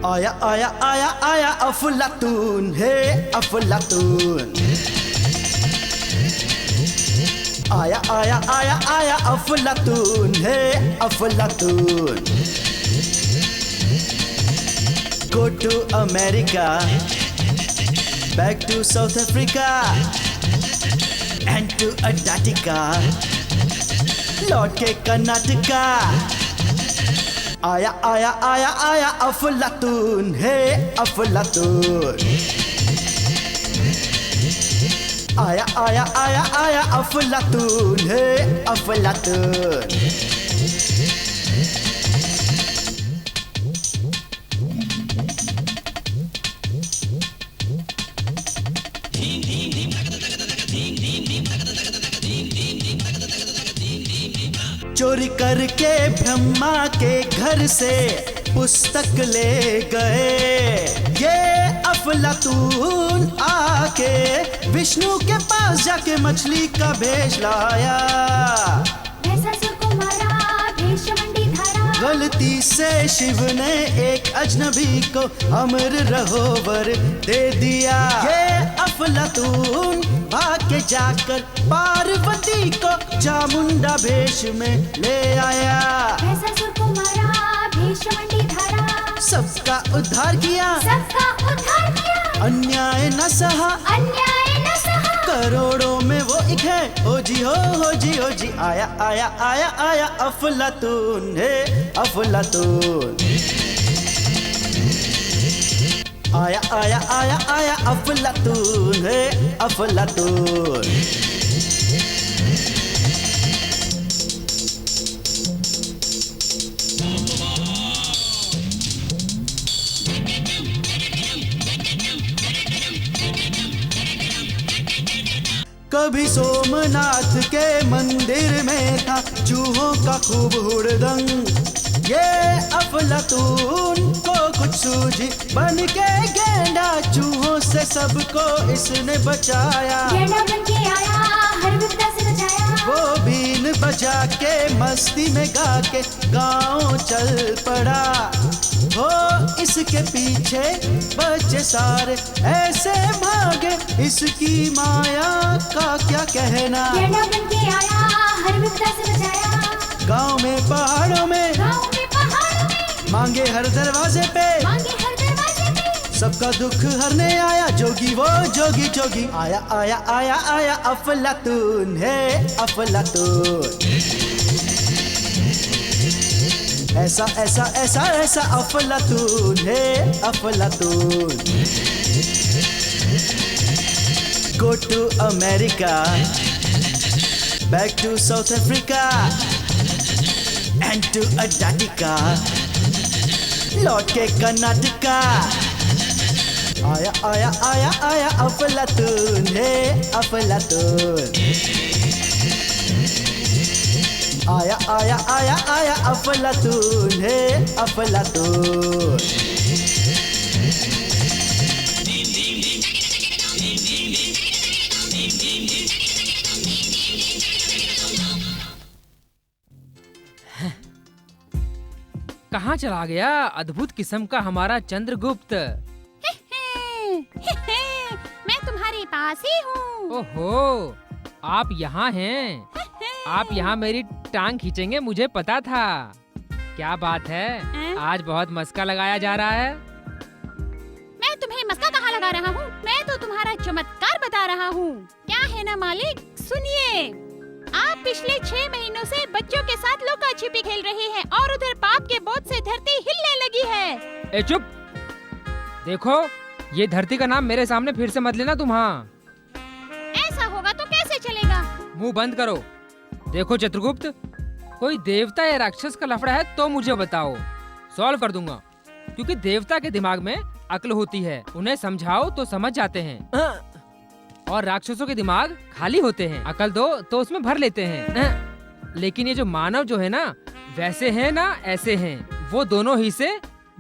आया आया आया आया अफलातून, हे अफलातून। आया आया आया आया अफलातून, हे अफलातून। Go to America, back to South Africa, and to Antarctica, लौट के कर्नाटका। आया आया आया आया अफलातून, हे अफलातून। आया आया आया आया अफलातून, हे अफलातून। चोरी करके ब्रह्मा के घर से पुस्तक ले गए ये अफलातून, आके विष्णु के पास जाके मछली का भेष लाया। गलती से शिव ने एक अजनबी को अमर रहोवर दे दिया। ये अफलातून भाग के जाकर पार्वती को चामुंडा भेष में ले आया। सबका उद्धार किया, अन्याय न सहा, करोड़ों में वो एक है। हो जी हो जी हो जी। आया आया आया आया अफलातून, हे अफलातून। आया आया आया आया अफलातून, हे अफलातून। कभी सोमनाथ के मंदिर में था चूहों का खूब हुड़दंग। ये अफलातून को कुछ सूझी, बन के गेंडा चूहों से सबको इसने बचाया। गेंडा बन के आया, हर विपदा से बचाया। वो बीन बजा के मस्ती में गा के गाँव चल पड़ा। हो इसके पीछे बच्चे सारे ऐसे भागे, इसकी माया का क्या कहना। गेंडा बन के आया, हर विपदा से बचाया। गाँव में पहाड़ों में मांगे हर दरवाजे पे, सबका दुख हरने आया जोगी, वो जोगी जोगी। आया आया आया आया अफलातून, हे अफलातून। ऐसा ऐसा ऐसा ऐसा अफलातून, हे अफलातून। Go to America, back to South Africa, and to Antarctica, लौट के कर्नाटका। आया आया आया आया अफलातून, हे अफलातून। आया आया आया आया अफलातून, हे अफलातून। कहाँ चला गया अद्भुत किस्म का हमारा चंद्रगुप्त? मैं तुम्हारे पास ही हूँ। ओहो, आप यहाँ हैं? आप यहाँ मेरी टांग खींचेंगे, मुझे पता था। क्या बात है, आज बहुत मस्का लगाया जा रहा है। मैं तुम्हें मस्का कहाँ लगा रहा हूँ, मैं तो तुम्हारा चमत्कार बता रहा हूँ। क्या है ना मालिक, सुनिए। आप पिछले 6 महीनों से बच्चों के साथ लुका छिपी खेल रहे हैं और उधर पाप के बोझ से धरती हिलने लगी है। ए चुप! देखो, ये धरती का नाम मेरे सामने फिर से मत लेना तुम। हाँ, ऐसा होगा तो कैसे चलेगा? मुंह बंद करो। देखो चित्रगुप्त, कोई देवता या राक्षस का लफड़ा है तो मुझे बताओ, सॉल्व कर दूंगा। क्योंकि देवता के दिमाग में अक्ल होती है, उन्हें समझाओ तो समझ जाते हैं। और राक्षसों के दिमाग खाली होते हैं, अकल दो तो उसमें भर लेते हैं। लेकिन ये जो मानव जो है ना, वैसे है ना ऐसे हैं, वो दोनों ही से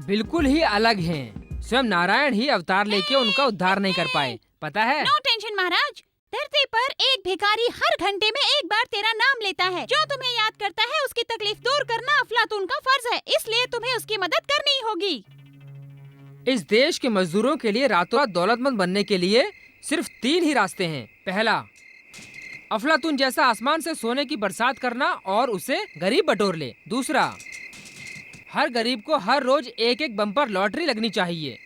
बिल्कुल ही अलग हैं। स्वयं नारायण ही अवतार लेके उनका उद्धार नहीं कर पाए, पता है? नो टेंशन महाराज, धरती पर एक भिखारी हर घंटे में एक बार तेरा नाम लेता है। जो तुम्हें याद करता है उसकी तकलीफ दूर करना अफलातून का फर्ज है, इसलिए तुम्हें उसकी मदद करनी होगी। इस देश के मजदूरों के लिए रातों रात दौलतमंद बनने के लिए सिर्फ 3 ही रास्ते हैं। पहला, अफलातून जैसा आसमान से सोने की बरसात करना और उसे गरीब बटोर ले। दूसरा, हर गरीब को हर रोज एक एक बम्पर लॉटरी लगनी चाहिए।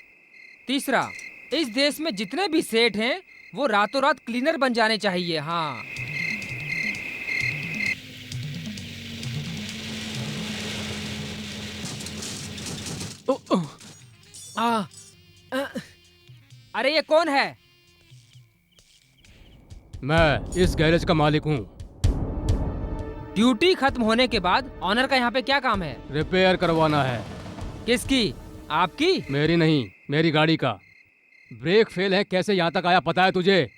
तीसरा, इस देश में जितने भी सेठ हैं वो रातों रात क्लीनर बन जाने चाहिए। हाँ, अरे ये कौन है? मैं इस गैरेज का मालिक हूँ। ड्यूटी खत्म होने के बाद ऑनर का यहाँ पे क्या काम है? रिपेयर करवाना है। किसकी? आपकी? मेरी नहीं, मेरी गाड़ी का। ब्रेक फेल है, कैसे यहाँ तक आया पता है तुझे?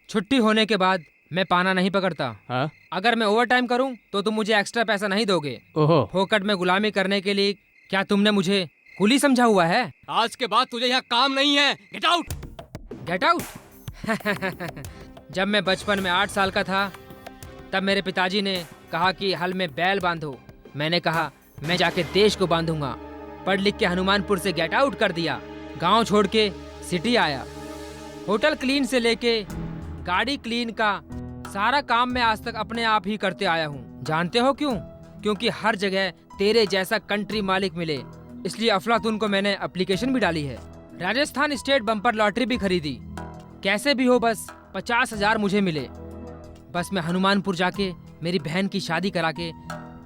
छुट्टी होने के बाद मैं पाना नहीं पकड़ता। हाँ? अगर मैं ओवर टाइम करूँ तो तुम मुझे एक्स्ट्रा पैसा नहीं दोगे। ओहो, फोकट में गुलामी करने के लिए क्या तुमने मुझे कुली समझा हुआ है? आज के बाद तुझे यहाँ काम नहीं है। Get out! Get out! जब मैं बचपन में 8 साल का था तब मेरे पिताजी ने कहा कि हल में बैल बांधो। मैंने कहा मैं जाके देश को बांधूंगा। पढ़ लिख के हनुमानपुर से गेट आउट कर दिया। गांव छोड़ के सिटी आया। होटल क्लीन से लेके गाड़ी क्लीन का सारा काम मैं आज तक अपने आप ही करते आया हूँ। जानते हो क्यों? क्योंकि हर जगह तेरे जैसा कंट्री मालिक मिले, इसलिए अफलातून को मैंने एप्लीकेशन भी डाली है। राजस्थान स्टेट बम्पर लॉटरी भी खरीदी। कैसे भी हो बस 50,000 मुझे मिले। बस मैं हनुमानपुर जाके मेरी बहन की शादी करा के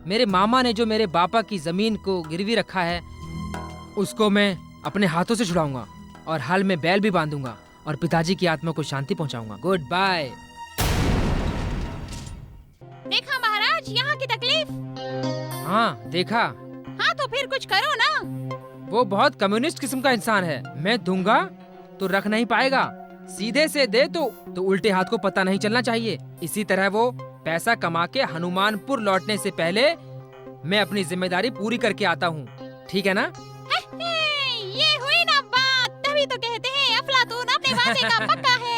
मेरे मामा ने जो मेरे बापा की जमीन को गिरवी रखा है उसको मैं अपने हाथों से छुड़ाऊंगा और हल में बैल भी बांधूंगा और पिताजी की आत्मा को शांति पहुंचाऊंगा। Good bye. देखा महाराज यहाँ की तकलीफ? हाँ देखा। हाँ तो फिर कुछ करो ना। वो बहुत कम्युनिस्ट किस्म का इंसान है। मैं दूंगा तो रख नहीं पाएगा, सीधे से दे तो उल्टे हाथ को पता नहीं चलना चाहिए। इसी तरह वो पैसा कमा के हनुमानपुर लौटने से पहले मैं अपनी जिम्मेदारी पूरी करके आता हूँ। ठीक है ना? ये हुई ना बात, तभी तो कहते हैं अफलातून अपने वादे का पक्का है।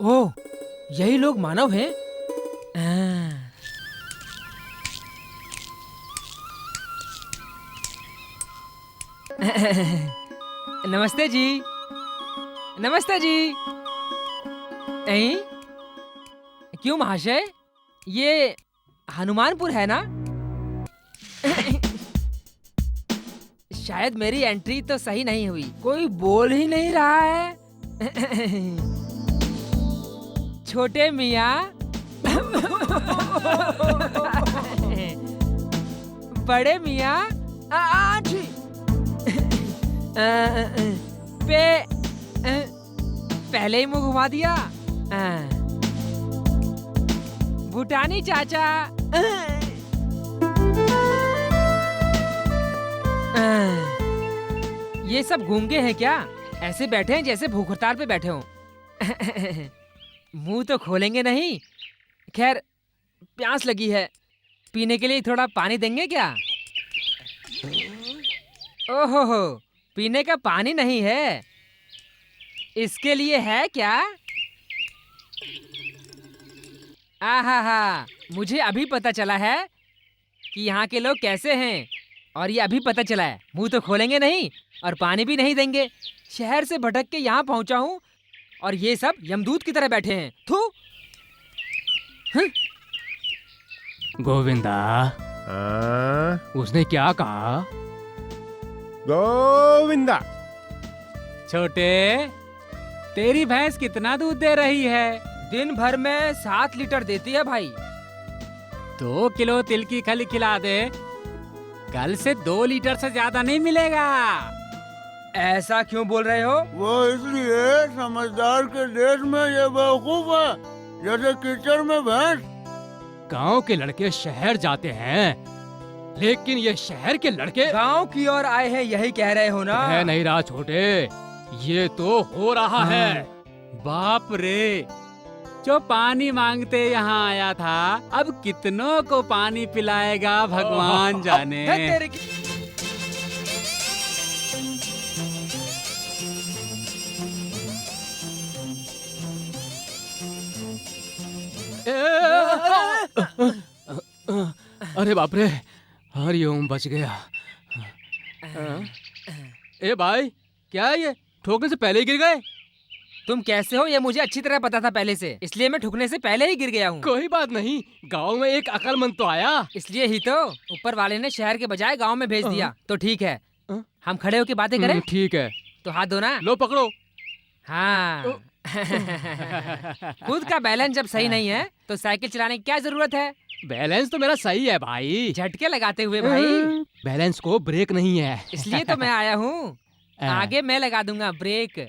ओह, यही लोग मानव हैं? नमस्ते जी। नमस्ते जी। क्यों महाशय, ये हनुमानपुर है ना? शायद मेरी एंट्री तो सही नहीं हुई, कोई बोल ही नहीं रहा है। छोटे मियाँ, बड़े मियाँ, पहले ही मुंह घुमा दिया। भूटानी चाचा, ये सब गूंगे हैं क्या? ऐसे बैठे हैं जैसे भूख हड़ताल पे बैठे हों। मुंह तो खोलेंगे नहीं। खैर, प्यास लगी है, पीने के लिए थोड़ा पानी देंगे क्या? ओहो हो, पीने का पानी नहीं है, इसके लिए है क्या? आहा, मुझे अभी पता चला है कि यहाँ के लोग कैसे हैं, और ये अभी पता चला है। मुंह तो खोलेंगे नहीं और पानी भी नहीं देंगे। शहर से भटक के यहाँ पहुँचा हूँ और ये सब यमदूत की तरह बैठे हैं। थू। गोविंदा, उसने क्या कहा? गोविंदा, छोटे, तेरी भैंस कितना दूध दे रही है? दिन भर में 7 लीटर देती है भाई। 2 किलो तिल की खली खिला दे, कल से 2 लीटर से ज्यादा नहीं मिलेगा। ऐसा क्यों बोल रहे हो? वो इसलिए समझदार के देश में ये बेवकूफ है, जैसे कीचड़ में भैंस। गांव के लड़के शहर जाते हैं, लेकिन ये शहर के लड़के गांव की ओर आए हैं, यही कह रहे हो ना? है नहीं रहा छोटे, ये तो हो रहा है। बाप रे, जो पानी मांगते यहाँ आया था, अब कितनों को पानी पिलाएगा भगवान जाने। तेरे की... अरे बाप रे, हरिओम, बच गया। ए भाई, क्या है ये? ठोकने से पहले ही गिर गए? तुम कैसे हो ये मुझे अच्छी तरह पता था पहले से, इसलिए मैं ठुकने से पहले ही गिर गया हूँ। कोई बात नहीं, गांव में एक अकलमंद तो आया। इसलिए ही तो ऊपर वाले ने शहर के बजाय गांव में भेज दिया। तो ठीक है, हम खड़े होके बातें करें। ठीक है, तो हाथ दो ना। लो पकड़ो। हाँ। खुद का बैलेंस जब सही नहीं है तो साइकिल चलाने की क्या जरूरत है? बैलेंस तो मेरा सही है भाई। झटके लगाते हुए भाई। बैलेंस को ब्रेक नहीं है। इसलिए तो मैं आया हूँ, आगे मैं लगा दूंगा ब्रेक।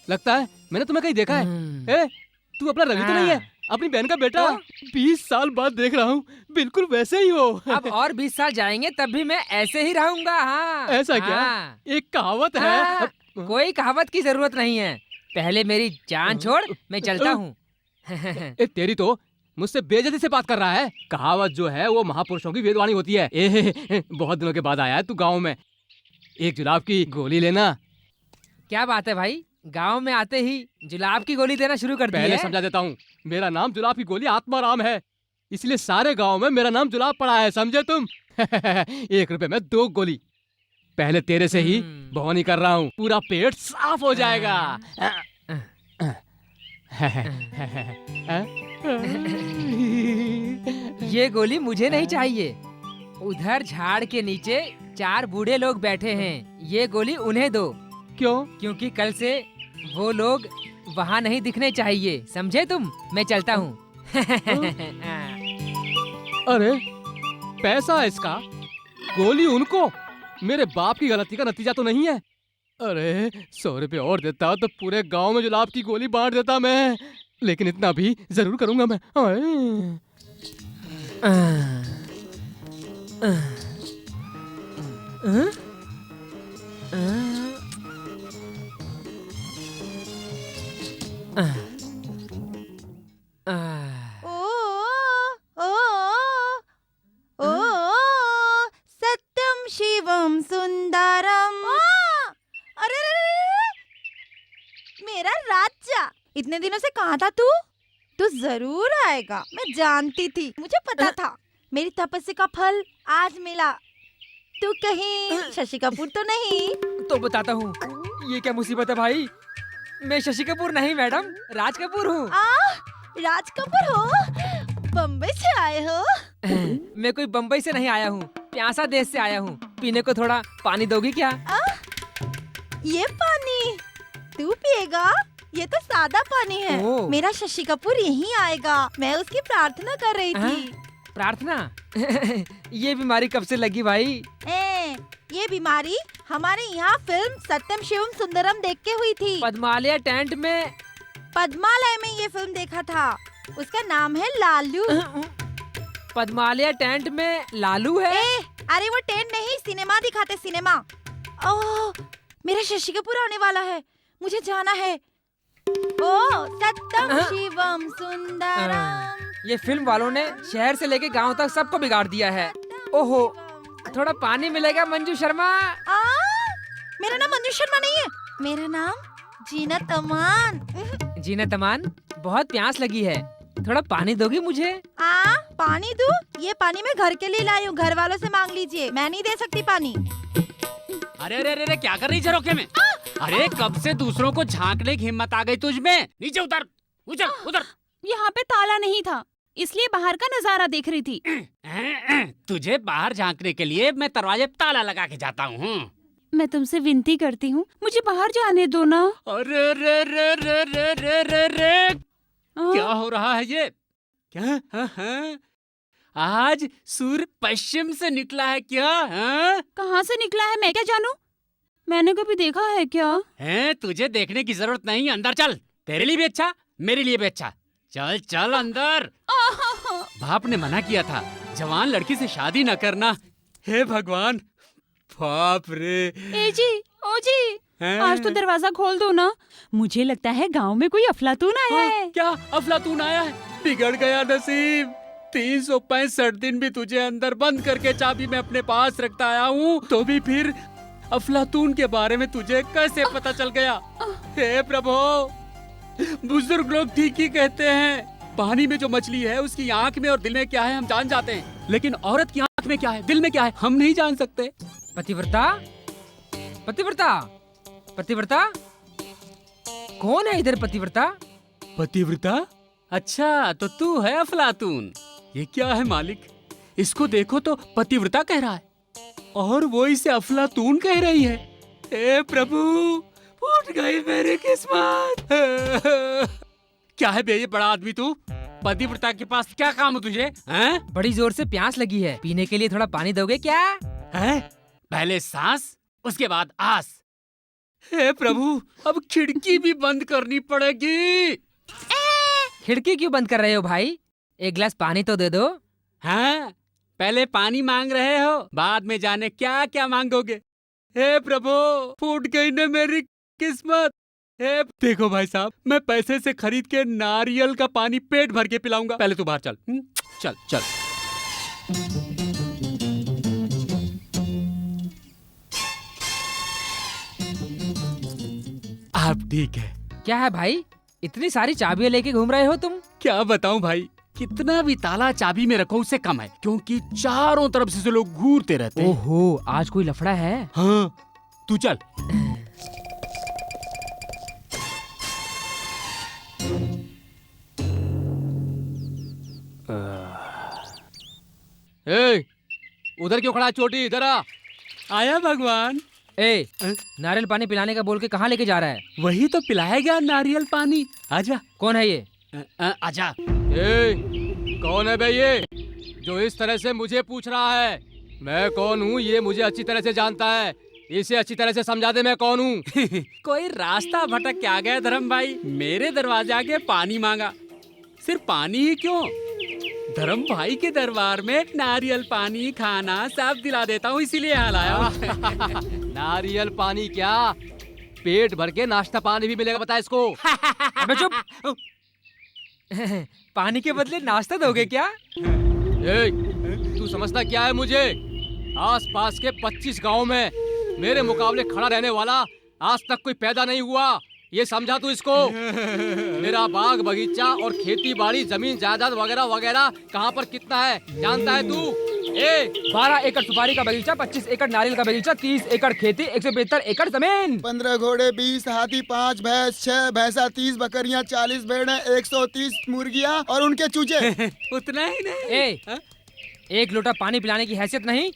लगता है मैंने तुम्हें कहीं देखा है। ए, तू अपना रवि तो नहीं है? अपनी बहन का बेटा? 20 साल बाद देख रहा हूँ, बिल्कुल वैसे ही हो। अब और 20 साल जाएंगे तब भी मैं ऐसे ही रहूंगा। हाँ। ऐसा क्या? हाँ। एक कहावत है। हाँ। कोई कहावत की जरूरत नहीं है, पहले मेरी जान छोड़, मैं चलता हूँ। तेरी तो मुझसे बेइज्जती से बात कर रहा है। कहावत जो है वो महापुरुषों की वेदवाणी होती है। बहुत दिनों के बाद आया है तू गाँव में, एक जुलाब की गोली लेना। क्या बात है भाई, गांव में आते ही जुलाब की गोली देना शुरू कर दी है? पहले समझा देता हूँ, मेरा नाम जुलाब की गोली आत्माराम है, इसलिए सारे गांव में मेरा नाम जुलाब पड़ा है, समझे तुम? 1 रुपए में 2 गोली। पहले तेरे से ही भौनी कर रहा हूँ, पूरा पेट साफ हो जाएगा। ये गोली मुझे नहीं चाहिए। उधर झाड़ के नीचे 4 बूढ़े लोग बैठे हैं, ये गोली उन्हें दो। क्यों? क्योंकि कल से वो लोग वहाँ नहीं दिखने चाहिए, समझे तुम? मैं चलता हूँ। अरे पैसा इसका, गोली उनको। मेरे बाप की गलती का नतीजा तो नहीं है। अरे 100 रुपए और देता तो पूरे गांव में जुलाब की गोली बांट देता मैं, लेकिन इतना भी जरूर करूंगा मैं। सत्यम सुंदरम। अरे रे रे रे, मेरा राजा, इतने दिनों से कहाँ था तू? तू जरूर आएगा, मैं जानती थी, मुझे पता था। मेरी तपस्या का फल आज मिला। तू कहीं शशि कपूर तो नहीं? तो बताता हूँ, ये क्या मुसीबत है भाई। मैं शशि कपूर नहीं मैडम, राज कपूर हूँ। राज कपूर हो? बम्बई से आए हो? मैं कोई बम्बई से नहीं आया हूँ, प्यासा देश से आया हूँ। पीने को थोड़ा पानी दोगी क्या? ये पानी तू पिएगा? ये तो सादा पानी है। मेरा शशि कपूर यहीं आएगा, मैं उसकी प्रार्थना कर रही थी। प्रार्थना? ये बीमारी कब से लगी भाई? ये बीमारी हमारे यहाँ फिल्म सत्यम शिवम सुंदरम देख के हुई थी। पद्मालय टेंट में। पद्मालय में ये फिल्म देखा था, उसका नाम है लालू। पद्मालय टेंट में लालू है? अरे वो टेंट नहीं, सिनेमा दिखाते, सिनेमा। ओह, मेरा शशि कपूर आने वाला है, मुझे जाना है। ओ सत्यम शिवम सुंदरम। ये फिल्म वालों ने शहर से लेके गांव तक सबको बिगाड़ दिया है। ओहो, थोड़ा पानी मिलेगा मंजू शर्मा? मेरा नाम मंजू शर्मा नहीं है, मेरा नाम जीनत अमान। जीनत अमान, बहुत प्यास लगी है, थोड़ा पानी दोगी मुझे? पानी दूं? ये पानी मैं घर के लिए लाई हूँ, घर वालों से मांग लीजिए, मैं नहीं दे सकती पानी। अरे अरे अरे, क्या कर रही है झरोखे में? अरे कब से दूसरों को झांकने की हिम्मत आ गई तुझ में? नीचे उतर, उतर, उतर। यहाँ पे ताला नहीं था, इसलिए बाहर का नजारा देख रही थी। तुझे बाहर झांकने के लिए मैं दरवाजे पे ताला लगा के जाता हूँ। मैं तुमसे विनती करती हूँ, मुझे बाहर जाने दो ना। अरे रे रे रे रे रे रे रे, क्या हो रहा है ये? क्या? हाँ? आज सूर्य पश्चिम से निकला है क्या? कहाँ से निकला है मैं क्या जानूं? मैंने कभी देखा है क्या? तुझे देखने की जरूरत नहीं, अंदर चल। तेरे लिए भी अच्छा, मेरे लिए भी अच्छा। चल चल अंदर। बाप ने मना किया था, जवान लड़की से शादी न करना। हे भगवान, बाप रे। ए जी, ओ जी, आज तो दरवाजा खोल दो ना। मुझे लगता है गांव में कोई अफलातून आया है। क्या अफलातून आया है? बिगड़ गया नसीब। 365 दिन भी तुझे अंदर बंद करके चाबी मैं अपने पास रखता आया हूँ, तो भी फिर अफलातून के बारे में तुझे कैसे पता चल गया? हे प्रभु, बुजुर्ग लोग ठीक ही कहते हैं, पानी में जो मछली है उसकी आंख में और दिल में क्या है हम जान जाते हैं, लेकिन औरत की आंख में क्या है, दिल में क्या है, हम नहीं जान सकते। पतिव्रता, पतिव्रता, पतिव्रता, कौन है इधर? पतिव्रता? पतिव्रता? अच्छा, तो तू है अफलातून। ये क्या है मालिक? इसको देखो तो पतिव्रता कह रहा है और वो इसे अफलातून कह रही है। हे प्रभु, फूट गई मेरी किस्मत। क्या है बे ये बड़ा आदमी तू? पतिव्रता के पास क्या काम है तुझे? बड़ी जोर से प्यास लगी है, पीने के लिए थोड़ा पानी दोगे क्या? पहले सांस, उसके बाद आस। हे प्रभु, अब खिड़की भी बंद करनी पड़ेगी। खिड़की क्यों बंद कर रहे हो भाई? एक गिलास पानी तो दे दो। पहले पानी मांग रहे हो, बाद में जाने क्या क्या मांगोगे। हे प्रभु, फूट गई न मेरी किस्मत। हे देखो भाई साहब, मैं पैसे से खरीद के नारियल का पानी पेट भर के पिलाऊंगा। पहले तू बाहर चल। चल चल। आप ठीक है? क्या है भाई, इतनी सारी चाबियां लेके घूम रहे हो तुम? क्या बताऊं भाई, कितना भी ताला चाबी में रखो उससे कम है, क्योंकि चारों तरफ से लोग घूरते रहते हैं। ओहो, आज कोई लफड़ा है? हाँ, तू चल। उधर क्यों खड़ा है चोटी? इधर आ। आया भगवान। नारियल पानी पिलाने का बोल के कहाँ लेके जा रहा है? वही तो पिलाएगा नारियल पानी। आजा। कौन है ये? आजा। कौन है बे ये जो इस तरह से मुझे पूछ रहा है? मैं कौन हूँ ये मुझे अच्छी तरह से जानता है, इसे अच्छी तरह से समझा दे मैं कौन हूँ। कोई रास्ता भटक के आ गया धर्म भाई, मेरे दरवाजे आके पानी मांगा। सिर्फ पानी ही क्यों, धर्म भाई के दरबार में नारियल पानी, खाना सब दिला देता हूँ, इसीलिए यहाँ लाया। नारियल पानी क्या, पेट भर के नाश्ता पानी भी मिलेगा, बता इसको। अबे चुप। पानी के बदले नाश्ता दोगे क्या? तू समझता क्या है मुझे? आसपास के 25 गांव में मेरे मुकाबले खड़ा रहने वाला आज तक कोई पैदा नहीं हुआ, ये समझा तू इसको। मेरा बाग बगीचा और खेती बाड़ी जमीन जायदाद वगैरह वगैरह कहाँ पर कितना है जानता है तू? 12 एकड़ सुपारी का बगीचा, 25 एकड़ नारियल का बगीचा, 30 एकड़ खेती, 172 एकड़ जमीन। 15 घोड़े, 20 हाथी, 5 भैंस, 6 भैंसा, 30 बकरियां, 40 भेड़ें, 130 मुर्गियां और उनके चूजे। उतना ही नहीं। एक लोटा पानी पिलाने की हैसियत नहीं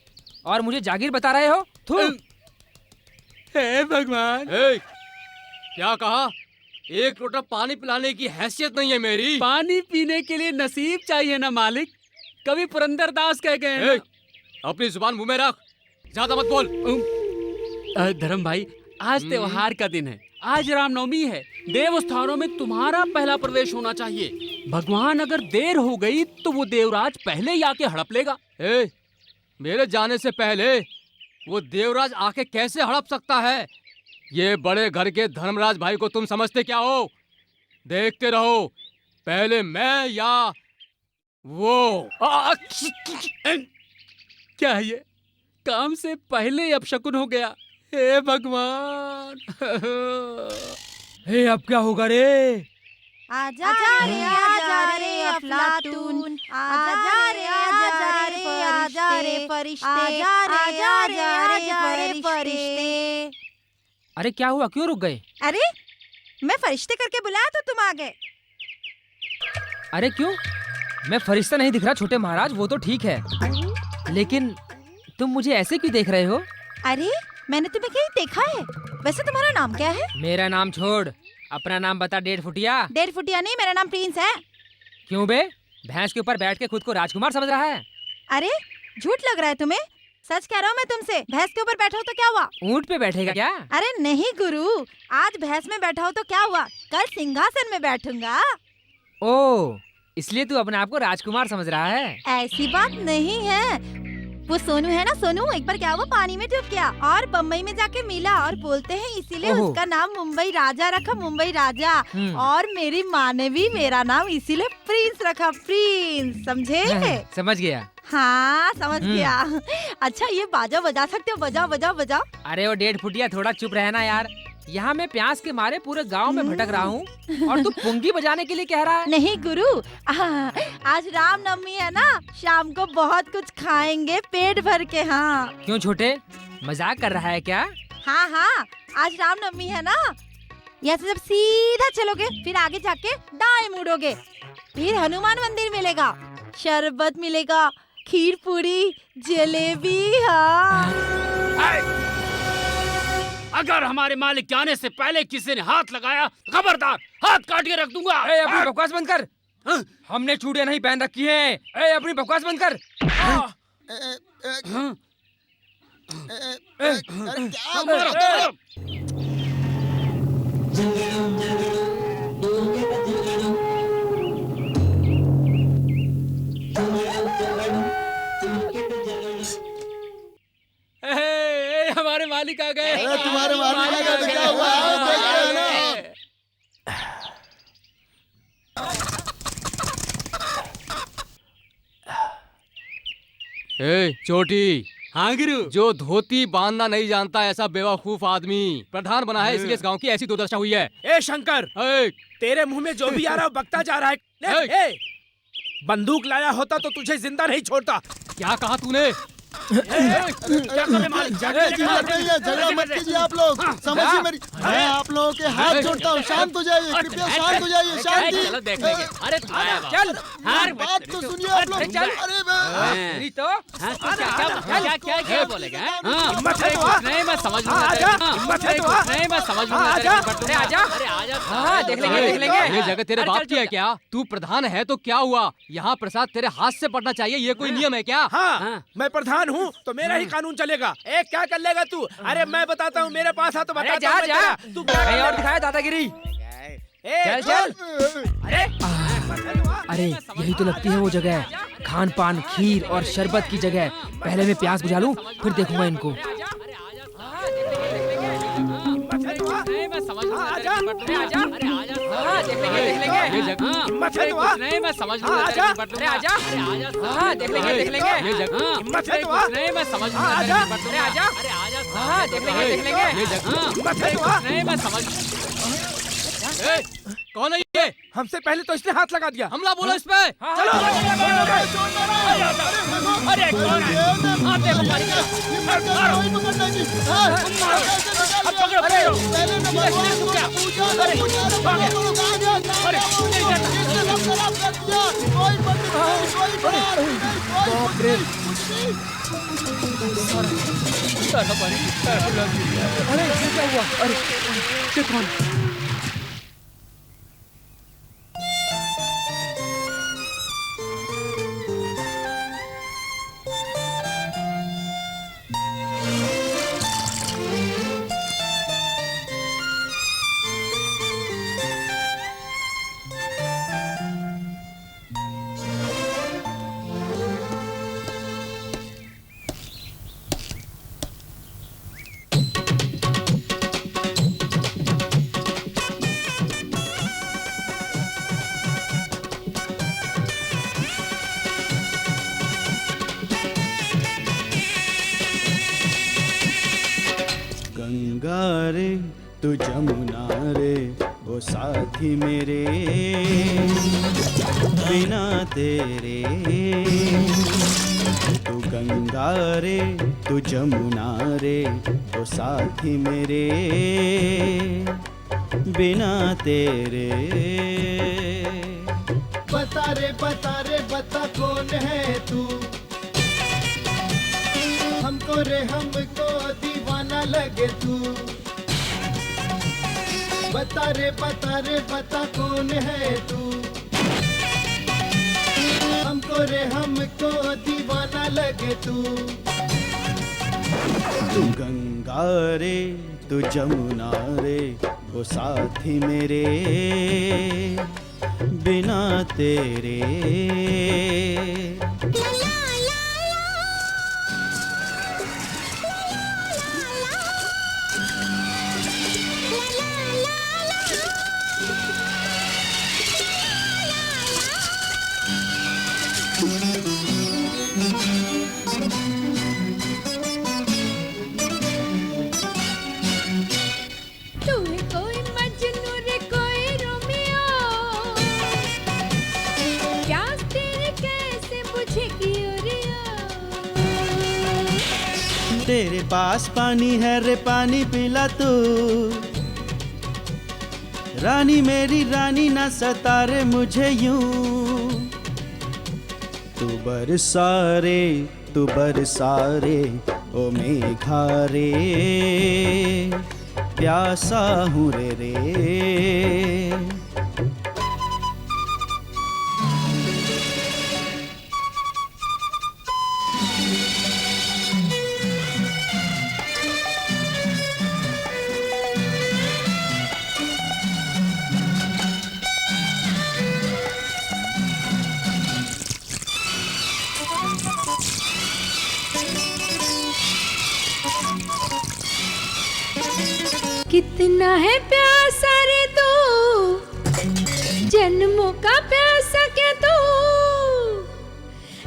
और मुझे जागीर बता रहे हो? थू। हे भगवान। क्या कहा? एक लोटा पानी पिलाने की हैसियत नहीं है मेरी? पानी पीने के लिए नसीब चाहिए ना मालिक। कभी पुरंदर दास कह गए हैं। अपनी जुबान मुंह में रख, ज्यादा मत बोल। धर्म भाई, आज त्योहार का दिन है, आज रामनवमी है। देवस्थानों में तुम्हारा पहला प्रवेश होना चाहिए। भगवान अगर देर हो गई तो वो देवराज पहले ही आके हड़प लेगा। मेरे जाने से पहले वो देवराज आके कैसे हड़प सकता है? ये बड़े घर के धर्मराज भाई को तुम समझते क्या हो? देखते रहो, पहले मैं या वो। क्या है ये? काम से पहले ही अपशकुन हो गया। हे भगवान। अब क्या होगा रे? आजा रे अफलातून, आजा रे फरिश्ते, आजा रे फरिश्ते। अरे क्या हुआ, क्यों रुक गए? अरे मैं फरिश्ते करके बुलाया तो तुम आ गए। अरे क्यों? मैं फरिश्ता नहीं दिख रहा छोटे महाराज, वो तो ठीक है, लेकिन तुम मुझे ऐसे क्यों देख रहे हो? अरे मैंने तुम्हें कहीं देखा है। वैसे तुम्हारा नाम क्या है? मेरा नाम छोड़, अपना नाम बता। 1.5 फुटिया। 1.5 फुटिया नहीं, मेरा नाम प्रिंस है। क्यों बे? भैंस के ऊपर बैठ के खुद को राजकुमार समझ रहा है? अरे झूठ लग रहा है तुम्हें। सच कह रहा हूँ मैं तुमसे। भैंस के ऊपर बैठा हो तो क्या हुआ? ऊंट पे बैठेगा क्या? अरे नहीं गुरु, आज भैंस में बैठा हो तो क्या हुआ, कल सिंहासन में बैठूंगा। ओ, इसलिए तू अपने आप को राजकुमार समझ रहा है? ऐसी बात नहीं है। वो सोनू है ना, सोनू एक बार क्या हुआ, पानी में डूब गया और बम्बई में जाके मिला और बोलते हैं इसीलिए ओहो। उसका नाम मुंबई राजा रखा, मुंबई राजा। हम्म। और मेरी माँ ने भी मेरा नाम इसीलिए प्रिंस रखा, प्रिंस। समझे? समझ गया। हाँ समझ गया। अच्छा ये बाजा बजा सकते हो? बजाओ बजाओ बजाओ। अरे वो 1.5 फुटिया, थोड़ा चुप रहना यार। यहाँ मैं प्यास के मारे पूरे गांव में भटक रहा हूँ और तू पुंगी बजाने के लिए कह रहा है? नहीं गुरु, आज रामनवमी है ना, शाम को बहुत कुछ खाएंगे पेट भर के। हाँ। क्यों छोटे, मजाक कर रहा है क्या? हाँ हाँ, आज रामनवमी है ना। यहाँ से जब सीधा चलोगे फिर आगे जाके दाएं मुड़ोगे, फिर हनुमान मंदिर मिलेगा, शरबत मिलेगा, खीर पूरी, जलेबी। हाँ। अगर हमारे मालिक के आने से पहले किसी ने हाथ लगाया तो खबरदार, हाथ काट के रख दूंगा। अपनी बकवास बंद कर। हमने चूड़ियां नहीं पहन रखी हैं। अपनी बकवास बंद कर। हमारे मालिक आ गए। तुम्हारे मालिक आ गए तो क्या हुआ? देखते हैं ना। चोटी। हाँ गुरु। जो धोती बांधना नहीं जानता ऐसा बेवकूफ आदमी प्रधान बना है, इसलिए इस गांव की ऐसी दुर्दशा हुई है। ए शंकर, तेरे मुंह में जो भी आ रहा है बकता जा रहा है। ए, बंदूक लाया होता तो तुझे जिंदा नहीं छोड़ता। क्या कहा तूने? क्या करे मालिक? झगड़ा मत कीजिए आप लोग, समझिए मेरी। मैं आप लोगों के हाथ जोड़ता हूँ, शांत हो जाइए, कृपया शांत हो जाइए। शांति। चलो देख लेंगे। अरे चल, बात तो सुनिए आप लोग। चल। अरे तो क्या बोलेगा? हिम्मत है तो नहीं मैं समझ हिम्मत है तो नहीं मैं समझ आजा। हाँ देख लेंगे, देख लेंगे। ये जगह तेरे बाप की है क्या? तू प्रधान है तो क्या हुआ? यहाँ प्रसाद तेरे हाथ से पड़ना चाहिए, ये कोई नियम है क्या? हाँ, मैं प्रधान हूँ तो मेरा ही कानून चलेगा। ए क्या कर लेगा तू? अरे मैं बताता हूँ, मेरे पास आ तो बताता हूँ मैं तेरा। तू क्या कर और लेगा? दिखाया दादागिरी। ए, चल। अरे यही तो लगती है वो जगह, खान पान, खीर और शरबत की जगह। पहले मैं प्यास बुझा लूं, फिर देखूंगा इनको। मैं समझ आजा। हाँ देख लेंगे, देख लेंगे। ये जगह हिम्मत है तो नहीं मैं समझ आजा। आजा। हाँ देख लेंगे, देख लेंगे। ये जगह हिम्मत है तो नहीं मैं समझ आजा। आजा। हाँ, देख लेंगे, देख लेंगे। ये देख। नहीं मैं समझ ए, कौन है ये? हमसे पहले तो इसने हाथ लगा दिया। हमला बोलो इस पे। चलो अरे कौन है? आप देखो मारो। अब पकड़ो पकड़ो। तू क्या? अरे अरे बाप रे। अरे ये क्या हुआ? अरे ये कौन? गंगा रे तू जमुना रे ओ साथी मेरे, बिना तेरे। तू गंगा रे तू जमुना रे ओ साथी मेरे, बिना तेरे। बता रे बता कौन है तू, हमको दीवाना लगे तू। बता रे बता कौन है तू, हमको दीवाना लगे तू। तू गंगा रे तू जमुना रे वो साथी मेरे, बिना तेरे। तेरे पास पानी है रे पानी पिला तू, रानी मेरी रानी ना सता रे मुझे यूं। तू बरसा रे ओ मेघा रे, प्यासा हूँ रे। कितना है प्यासा रे तू, जन्मों का प्यासा क्या तू,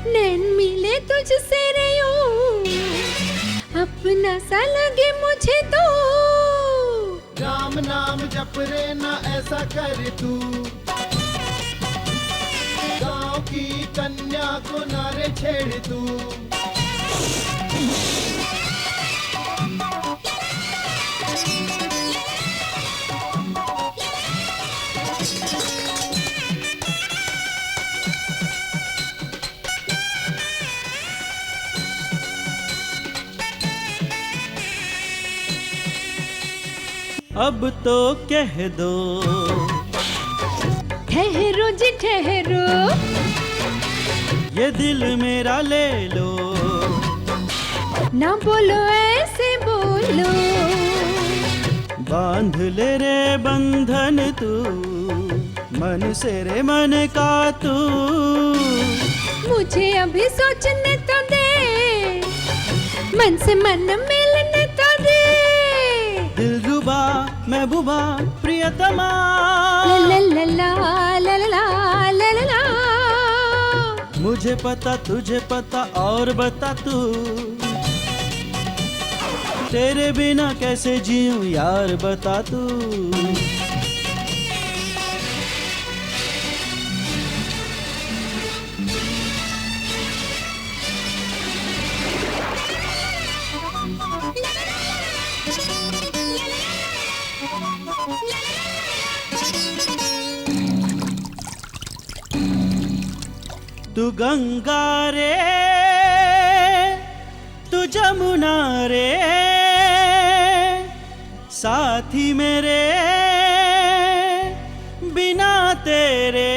नैन मिले तुझसे रे यूं, अपना सा लगे मुझे तो। राम नाम जप रे ना ऐसा कर तू, गाँव की कन्या को नारे छेड़ तू। अब तो कह दो, ठहरो जी ठहरो, ये दिल मेरा ले लो। ना बोलो ऐसे बोलो, बांध ले रे बंधन तू, मन से रे मन का तू। मुझे अभी सोचने तो दे, मन से मन मिलने तो दे। दिलरुबा महबूबा प्रियतमा, ला ला ला ला ला ला ला ला। मुझे पता तुझे पता और बता तू, तेरे बिना कैसे जीऊं यार बता तू। तू गंगा रे तू जमुना रे साथी मेरे बिना तेरे।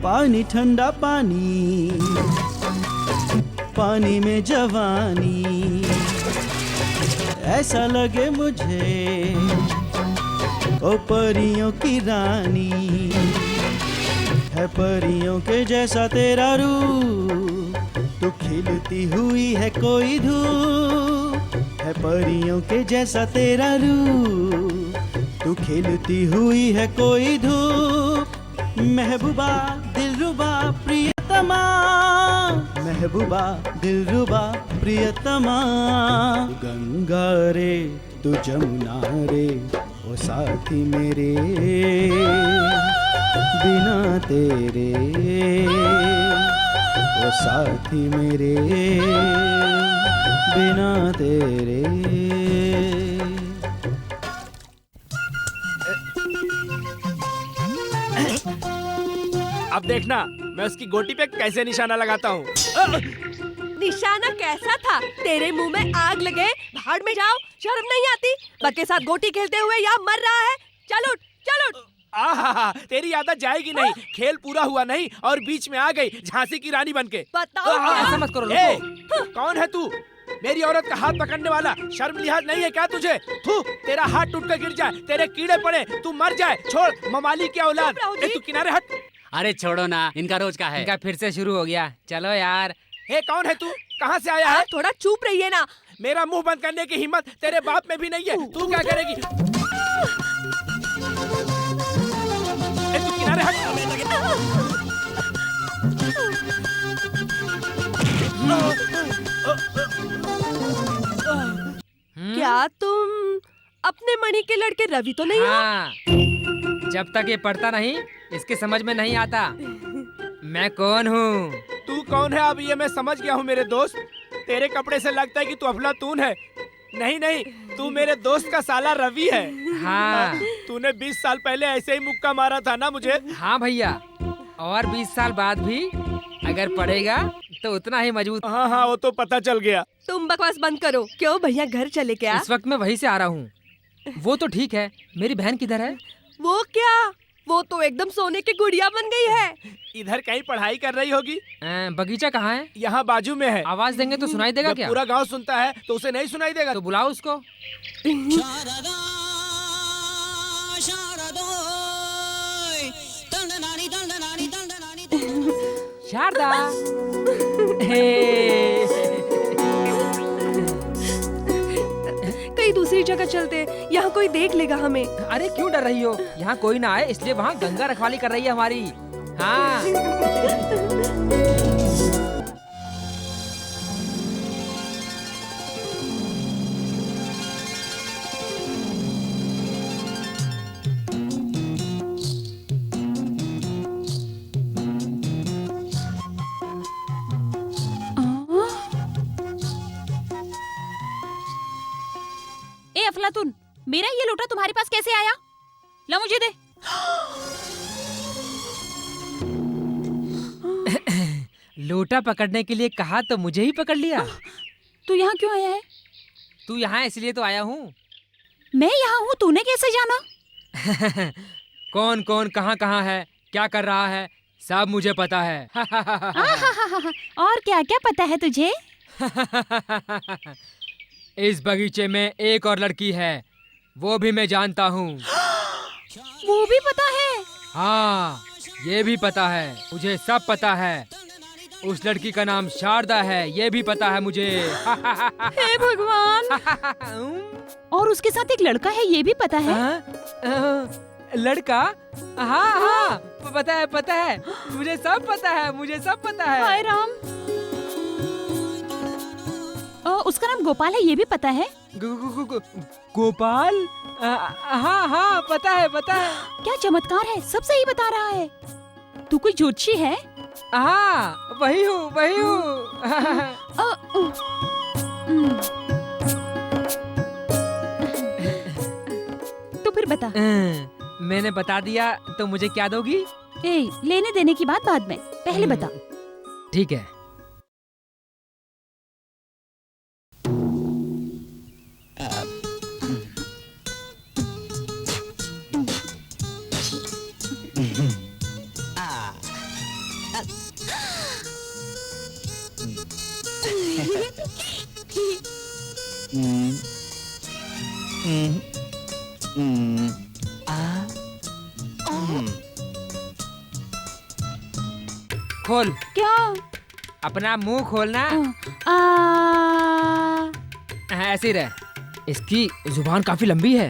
पानी ठंडा पानी, पानी में जवानी, ऐसा लगे मुझे ओ परियों की रानी। है परियों के जैसा तेरा रूप, तू खिलती हुई है कोई धूप। है परियों के जैसा तेरा रूप, तू खिलती हुई है कोई धूप। महबूबा दिलरुबा प्रियतमा, महबूबा दिलरुबा प्रियतमा। गंगा रे तू जमुना रे ओ साथी मेरे बिना तेरे। ओ साथी मेरे बिना तेरे। अब देखना मैं उसकी गोटी पे कैसे निशाना लगाता हूँ। निशाना कैसा था? तेरे मुंह में आग लगे, भाड़ में जाओ, शर्म नहीं आती? बग के साथ गोटी खेलते हुए यहाँ मर रहा है। चल उठ, चल उठ। आहा, तेरी आदत जाएगी नहीं। खेल पूरा हुआ नहीं और बीच में आ गई झांसी की रानी बनके। बताओ ऐसा मत करो। ए, कौन है तू? मेरी औरत का हाथ पकड़ने वाला, शर्म लिहाज नहीं है क्या तुझे? थू, तेरा हाथ टूट कर गिर जाए, तेरे कीड़े पड़े, तू मर जाए। छोड़ ममाली की औलाद। ए, तू किनारे हट। अरे छोड़ो ना, इनका रोज का है। इनका फिर से शुरू हो गया। चलो यार। हे, कौन है तू? कहाँ से आया है? थोड़ा चुप रहिए ना। मेरा मुंह बंद करने की हिम्मत तेरे बाप में भी नहीं है। तू क्या करेगी? ए, तू किनारे हट। क्या तुम अपने मणि के लड़के रवि तो नहीं हो? हाँ, जब तक ये पढ़ता नहीं इसके समझ में नहीं आता मैं कौन हूँ। तू कौन है अब ये मैं समझ गया हूँ मेरे दोस्त। तेरे कपड़े से लगता है कि तू अफलातून है। नहीं नहीं, तू मेरे दोस्त का साला रवि है। हाँ, तूने 20 साल पहले ऐसे ही मुक्का मारा था ना मुझे। हाँ भैया, और 20 साल बाद भी अगर पढ़ेगा तो उतना ही मजबूत। हाँ हाँ, वो तो पता चल गया। तुम बकवास बंद करो। क्यों भैया घर चले क्या? इस वक्त मैं वहीं से आ रहा हूँ। वो तो ठीक है, मेरी बहन किधर है? वो क्या, वो तो एकदम सोने की गुड़िया बन गई है। इधर कहीं पढ़ाई कर रही होगी। बगीचा कहाँ है? यहाँ बाजू में है। आवाज देंगे तो सुनाई देगा जब क्या? पूरा गांव सुनता है तो उसे नहीं सुनाई देगा। तो बुलाओ उसको। शारदा। कहीं दूसरी जगह चलते, यहाँ कोई देख लेगा हमें। अरे क्यों डर रही हो? यहाँ कोई ना आए इसलिए वहाँ गंगा रखवाली कर रही है हमारी। हाँ। अफलातून, मेरा ये लोटा तुम्हारे पास कैसे आया? ला मुझे दे। लोटा पकड़ने के लिए कहा तो मुझे ही पकड़ लिया। तू यहाँ क्यों आया है? तू यहाँ इसलिए तो आया हूँ। मैं यहाँ हूँ, तूने कैसे जाना? कौन कौन कहाँ कहाँ है, क्या कर रहा है, सब मुझे पता है। और क्या क्या पता है तुझे? इस बगीचे में एक और लड़की है, वो भी मैं जानता हूँ। वो भी पता है? हाँ, ये भी पता है, मुझे सब पता है। उस लड़की का नाम शारदा है, ये भी पता है मुझे। हे भगवान। और उसके साथ एक लड़का है, ये भी पता है? लड़का? हाँ हाँ, पता है, मुझे सब पता है। हाय राम। उसका नाम गोपाल है, ये भी पता है? गोपाल? हाँ, पता है। क्या चमत्कार है, सब सही बता रहा है। तू कोई ज्योतिषी है? हाँ, वही हूँ। तो फिर बता। मैंने बता दिया तो मुझे क्या दोगी? लेने देने की बात बाद में, पहले बता। ठीक है। खोल। क्या? अपना मुंह खोलना। ऐसे ही रह। इसकी जुबान काफी लंबी है।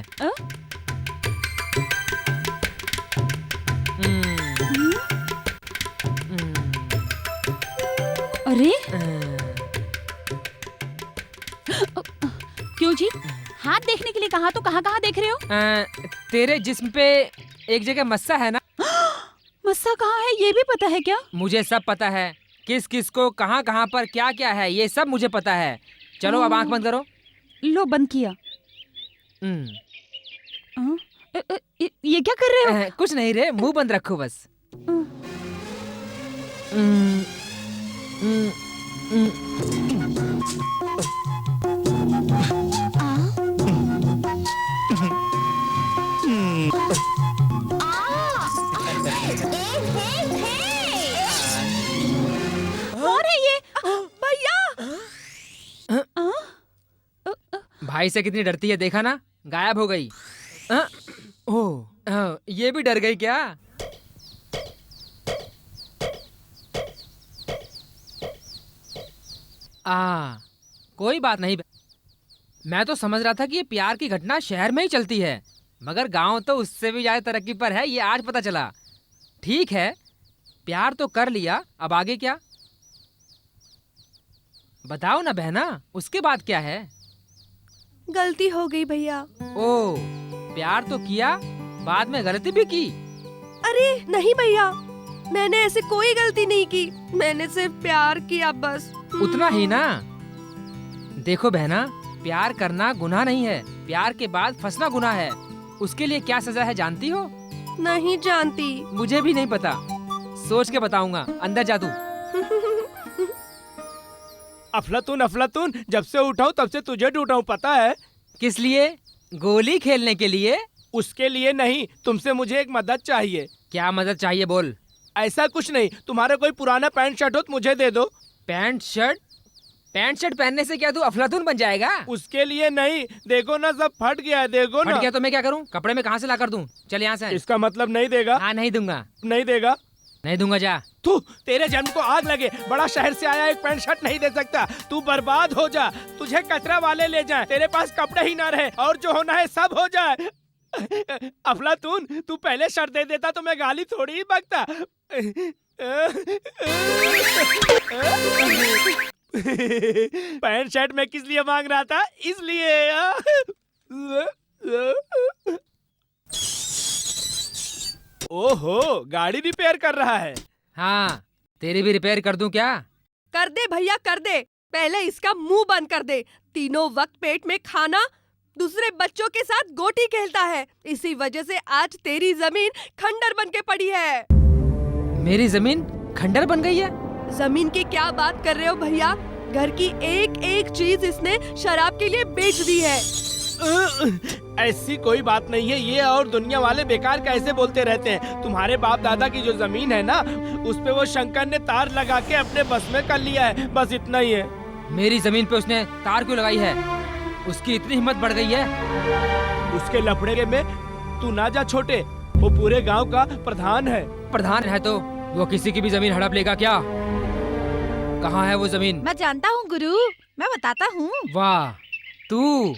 अरे क्यों जी, हाथ देखने के लिए कहा तो कहाँ देख रहे हो? तेरे जिस्म पे एक जगह मस्सा है ना? मस्सा कहाँ है, ये भी पता है क्या? मुझे सब पता है, किस किस को कहाँ कहाँ पर क्या क्या है, ये सब मुझे पता है। चलो अब आंख बंद करो। लो, बंद किया। ये क्या कर रहे हो? कुछ नहीं रे, मुंह बंद रखो बस। कौन है ये? भैया! भाई से कितनी डरती है, देखा ना? गायब हो गई। ओह, ये भी डर गई क्या? कोई बात नहीं। मैं तो समझ रहा था कि ये प्यार की घटना शहर में ही चलती है, मगर गांव तो उससे भी ज्यादा तरक्की पर है, ये आज पता चला। ठीक है, प्यार तो कर लिया, अब आगे क्या? बताओ ना बहना, उसके बाद क्या है? गलती हो गई भैया। ओह, प्यार तो किया, बाद में गलती भी की? अरे नहीं भैया, मैंने ऐसे कोई गलती नहीं की, मैंने सिर्फ प्यार किया बस। उतना ही ना? देखो बहना, प्यार करना गुनाह नहीं है, प्यार के बाद फंसना गुनाह है। उसके लिए क्या सजा है जानती हो? नहीं जानती। मुझे भी नहीं पता, सोच के बताऊंगा। अंदर जा तू। अफलातून, जब से उठाऊं तब से तुझे ढूंढा हूं, पता है? किस लिए? गोली खेलने के लिए? उसके लिए नहीं, तुमसे मुझे एक मदद चाहिए। क्या मदद चाहिए, बोल। ऐसा कुछ नहीं, तुम्हारा कोई पुराना पैंट शर्ट हो तो मुझे दे दो। Pant shirt? पैंट शर्ट पहनने से क्या तू अफलातून बन जाएगा? उसके लिए नहीं, देखो ना सब फट गया है, देखो ना। फट गया तो मैं क्या करूं? कपड़े में कहां से ला कर दूं? चल यहाँ से। इसका मतलब नहीं देगा? हाँ, नहीं दूंगा। नहीं देगा? नहीं दूंगा, जा। तू, तेरे जन्म को आग लगे, बड़ा शहर से आया एक पैंट शर्ट नहीं दे सकता। तू बर्बाद हो जा, तुझे कचरा वाले ले जाएं, तेरे पास कपड़े ही ना रहे और जो होना है सब हो जाए। अफलातून, तू पहले शर्ट दे देता तो मैं गाली थोड़ी ही बकता। पैंट शर्ट में किस लिए मांग रहा था? इसलिए। ओहो, गाड़ी रिपेयर कर रहा है। हाँ, तेरी भी रिपेयर कर दूं क्या? कर दे भैया, कर दे। पहले इसका मुंह बंद कर दे। तीनों वक्त पेट में खाना, दूसरे बच्चों के साथ गोटी खेलता है। इसी वजह से आज तेरी जमीन खंडर बन के पड़ी है। मेरी जमीन खंडर बन गई है? जमीन की क्या बात कर रहे हो भैया? घर की एक एक चीज इसने शराब के लिए बेच दी है। ऐसी कोई बात नहीं है, ये और दुनिया वाले बेकार कैसे बोलते रहते हैं। तुम्हारे बाप दादा की जो जमीन है ना, उस पे वो शंकर ने तार लगा के अपने बस में कर लिया है, बस इतना ही है। मेरी जमीन पे उसने तार क्यों लगाई है? उसकी इतनी हिम्मत बढ़ गई है? उसके लफड़े में तू ना जा छोटे, वो पूरे गांव का प्रधान है। प्रधान है तो वो किसी की भी जमीन हड़प लेगा क्या? कहाँ है वो जमीन? मैं जानता हूँ गुरु, मैं बताता हूँ। वाह, तू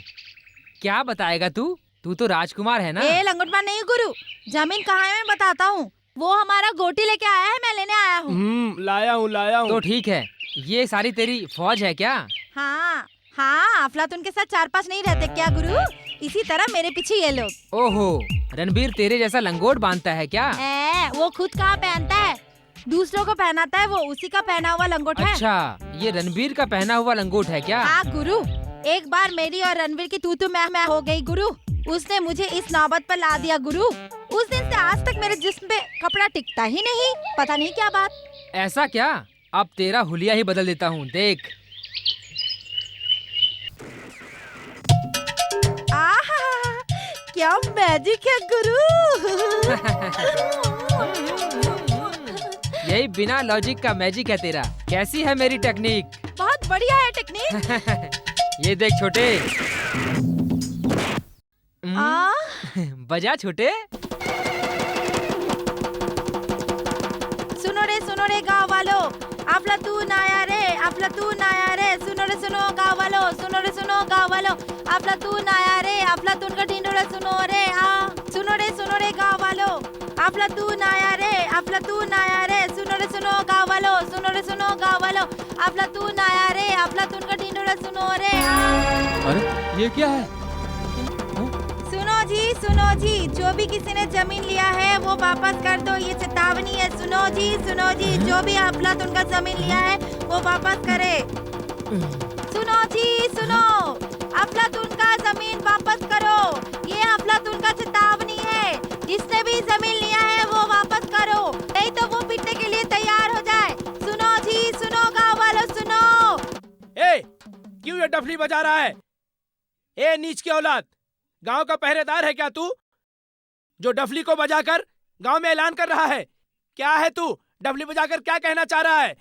क्या बताएगा तू? तू तो राजकुमार है ना। ए लंगोटमा नहीं गुरु, जमीन कहाँ है मैं बताता हूँ। वो हमारा गोटी लेके आया है, मैं लेने आया हूँ। लाया हूँ। तो ठीक है, ये सारी तेरी फौज है क्या? हाँ हाँ, अफलातून के साथ 4-5 नहीं रहते क्या गुरु? इसी तरह मेरे पीछे ये लोग। ओहो, रणबीर तेरे जैसा लंगोट बांधता है क्या? वो खुद कहाँ पहनता है, दूसरों को पहनाता है, वो उसी का पहना हुआ लंगोट है। अच्छा, ये रणबीर का पहना हुआ लंगोट है क्या? हाँ गुरु, एक बार मेरी और रणबीर की तू मैं हो गई गुरु। उसने मुझे इस नौबत पर ला दिया गुरु। उस दिन से आज तक मेरे जिस्म पे कपड़ा टिकता ही नहीं, पता नहीं क्या बात। ऐसा क्या? अब तेरा हुलिया ही बदल देता हूँ, देख। आहा, क्या मैजिक है गुरु। यही बिना लॉजिक का मैजिक है तेरा। कैसी है मेरी टेक्निक? बहुत बढ़िया है टेक्निक। ये देख छोटे। बजा छोटे। सुनो रे गाँव वालों, अफलातून आया रे, अफलातून आया रे। सुनो गाँव वालों, सुनो गाँव वालों, अफलातून आया रे, अफलातून का ढिंढोरा सुनो रे। सुनो रे गाँव वालों, अफलातून आया रे, अफलातून आया रे। सुनो गाँव वालों, सुनो गाँव वालों, अफलातून आया रे, अफलातून का ढिंढोरा सुनो रे। अरे ये क्या है? सुनो जी, जो भी किसी ने जमीन लिया है वो वापस कर दो, ये चेतावनी है। सुनो जी, जो भी अफलातून का जमीन लिया है वो वापस करे। सुनो जी, सुनो, अफलातून का जमीन वापस करो, ये अफलातून का चेतावनी है। जिसने भी जमीन लिया है वो वापस करो, नहीं तो वो पीटने के लिए तैयार हो जाए। सुनो जी, सुनो गाँव वालों, सुनो। क्यों ये डफली बजा रहा है? नीच की औलाद, गांव का पहरेदार है क्या तू, जो डफली को बजाकर गांव में ऐलान कर रहा है? क्या है तू, डफली बजाकर क्या कहना चाह रहा है?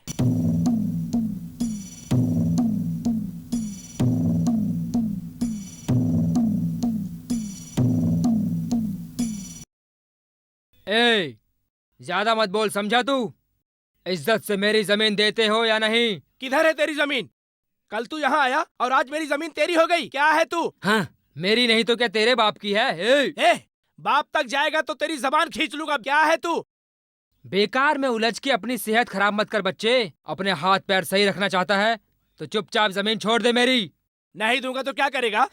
ज्यादा मत बोल, समझा तू? इज्जत से मेरी जमीन देते हो या नहीं? किधर है तेरी जमीन? कल तू यहाँ आया और आज मेरी जमीन तेरी हो गई। क्या है तू? हाँ, मेरी नहीं तो क्या तेरे बाप की है? बाप तक जाएगा तो तेरी जबान खींच लूंगा। क्या है तू? बेकार में उलझ के अपनी सेहत खराब मत कर बच्चे। अपने हाथ पैर सही रखना चाहता है तो चुपचाप जमीन छोड़ दे मेरी। नहीं दूंगा तो क्या करेगा?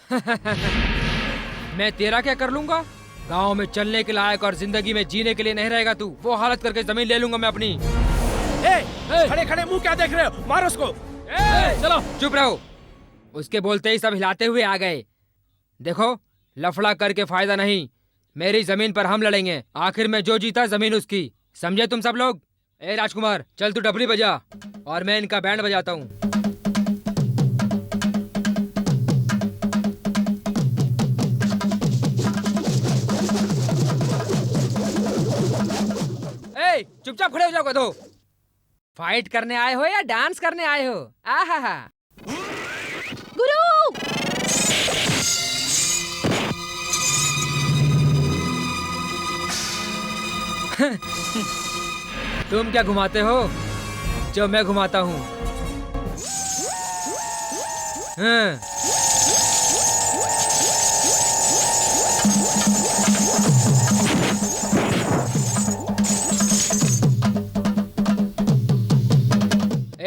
मैं तेरा क्या कर लूंगा? गांव में चलने के लायक और जिंदगी में जीने के लिए नहीं रहेगा तू। वो हालत करके जमीन ले लूंगा मैं अपनी। खड़े खड़े मुंह क्या देख रहे हो? मारो उसको। चलो चुप रहो। उसके बोलते ही सब हिलाते हुए आ गए। देखो, लफड़ा करके फायदा नहीं, मेरी जमीन पर हम लड़ेंगे। आखिर में जो जीता जमीन उसकी। समझे तुम सब लोग? राजकुमार, चल तू डबली बजा और मैं इनका बैंड बजाता हूँ। चुपचाप खड़े हो जाओ गधो। फाइट करने आए हो या डांस करने आए हो? आहा गुरु, तुम क्या घुमाते हो जो मैं घुमाता हूँ?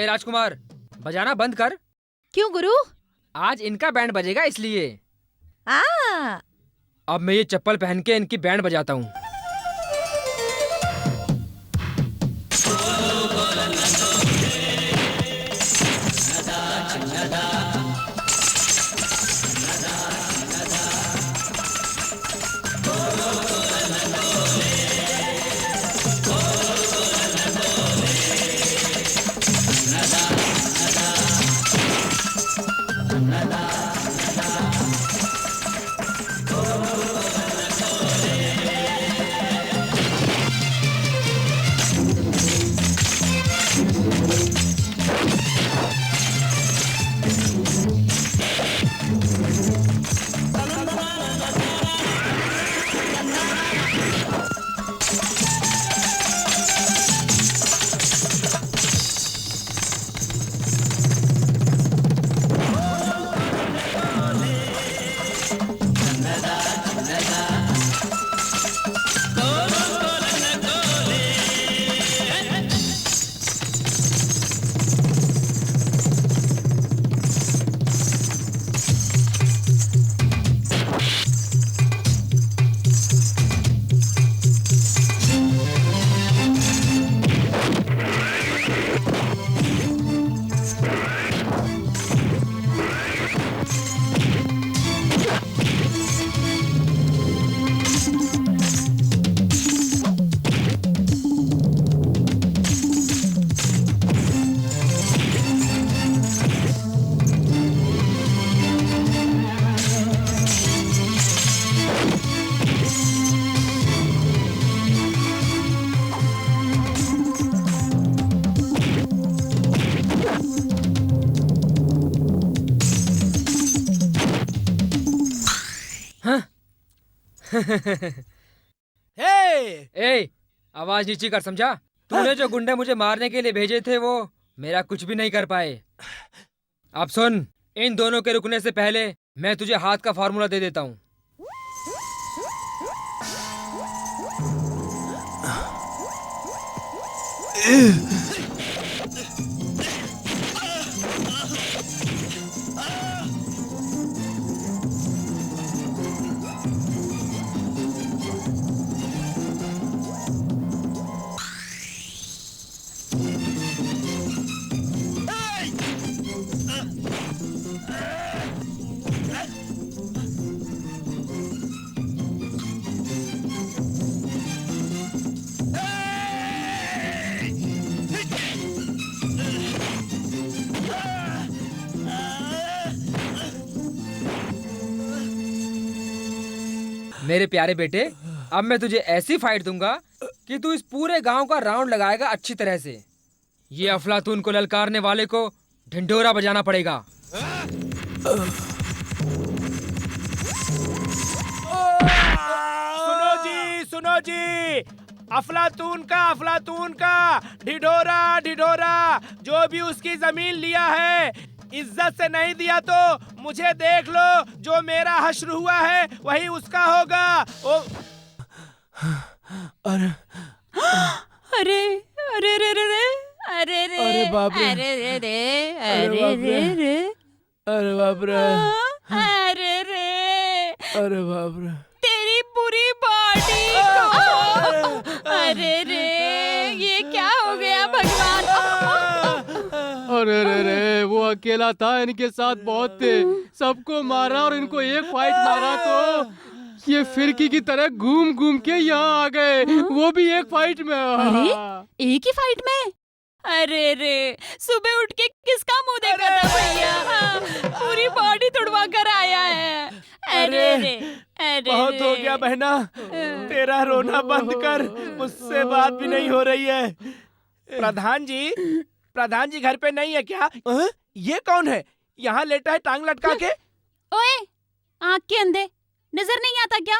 राजकुमार, बजाना बंद कर। क्यों गुरु? आज इनका बैंड बजेगा इसलिए। अब मैं ये चप्पल पहन के इनकी बैंड बजाता हूँ। ए, आवाज नीची कर, समझा? तूने जो गुंडे मुझे मारने के लिए भेजे थे वो मेरा कुछ भी नहीं कर पाए। अब सुन, इन दोनों के रुकने से पहले मैं तुझे हाथ का फार्मूला दे देता हूँ। मेरे प्यारे बेटे, अब मैं तुझे ऐसी फाइट दूंगा कि तू इस पूरे गांव का राउंड लगाएगा अच्छी तरह से। ये अफलातून को ललकारने वाले को ढिंढोरा बजाना पड़ेगा। सुनो जी, अफलातून का ढिढोरा ढिढोरा, जो भी उसकी जमीन लिया है इज्जत से नहीं दिया तो मुझे देख लो, जो मेरा हश्र हुआ है वही उसका होगा। अरे अरे अरे रे रे रे, अरे रे, अरे बाप रे, अरे रे रे, अरे रे रे, अरे बाप रे, अरे रे, अरे बाप रे, तेरी पूरी बॉडी को, अरे रे, ये क्या हो गया भगवान? अरे रे रे, वो अकेला था, इनके साथ बहुत थे, सबको मारा और इनको एक फाइट मारा तो ये फिरकी की तरह घूम घूम के यहाँ आ गए, वो भी एक फाइट में। अरे एक ही फाइट में? अरे रे, सुबह उठ के किसका मुंह देखा था भैया? पूरी बॉडी तुड़वा कर आया है। अरे रे, अरे बहुत हो गया बहना, तेरा रोना बंद कर, मुझसे बात भी नहीं हो रही है। प्रधान जी घर पे नहीं है क्या? ये कौन है यहाँ लेटा है टांग लटका के? ओए, आँख के अंधे, नजर नहीं आता क्या?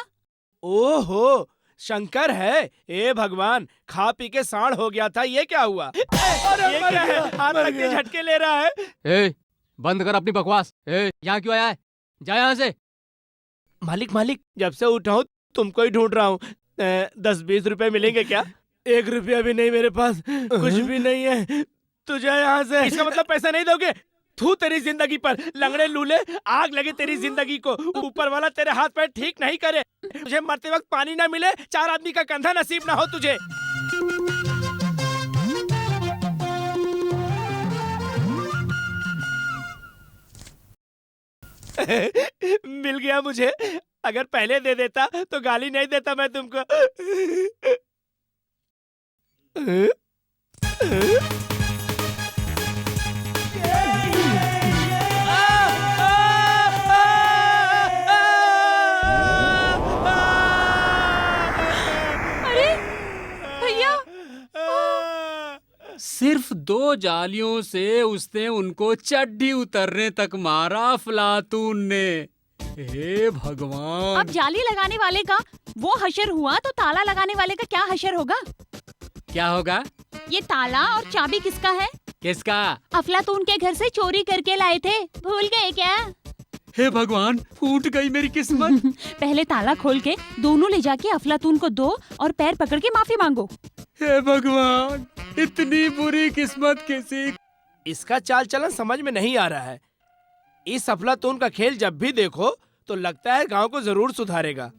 ओहो, शंकर है। ए भगवान, खा पी के सांड हो गया था, ये क्या हुआ? ये क्या है? हाथ लग के झटके ले रहा है। ए, बंद कर अपनी बकवास। यहाँ क्यों आया है? जा यहाँ से। मालिक, जब से उठा हूँ तुमको ही ढूंढ रहा हूँ। 10-20 रुपए मिलेंगे क्या? 1 रुपया भी नहीं मेरे पास, कुछ भी नहीं है। तुझे यहाँ से। इसका मतलब पैसा नहीं दोगे? थू तेरी जिंदगी पर, लंगड़े लूले, आग लगे तेरी जिंदगी को। ऊपर वाला तेरे हाथ पैर ठीक नहीं करे, तुझे मरते वक्त पानी ना मिले, 4 आदमी का कंधा नसीब ना हो तुझे। मिल गया मुझे, अगर पहले दे देता तो गाली नहीं देता मैं तुमको। सिर्फ 2 जालियों से उसने उनको चड्डी उतरने तक मारा अफलातून ने। हे भगवान! अब जाली लगाने वाले का वो हशर हुआ तो ताला लगाने वाले का क्या हशर होगा? क्या होगा? ये ताला और चाबी किसका है? किसका? अफलातून के घर से चोरी करके लाए थे, भूल गए क्या? हे भगवान, फूट गई मेरी किस्मत। पहले ताला खोल के दोनों ले जाके अफलातून को दो और पैर पकड़ के माफी मांगो। हे भगवान, इतनी बुरी किस्मत किसी। इसका चाल चलन समझ में नहीं आ रहा है। इस अफलातून का खेल जब भी देखो तो लगता है गांव को जरूर सुधारेगा।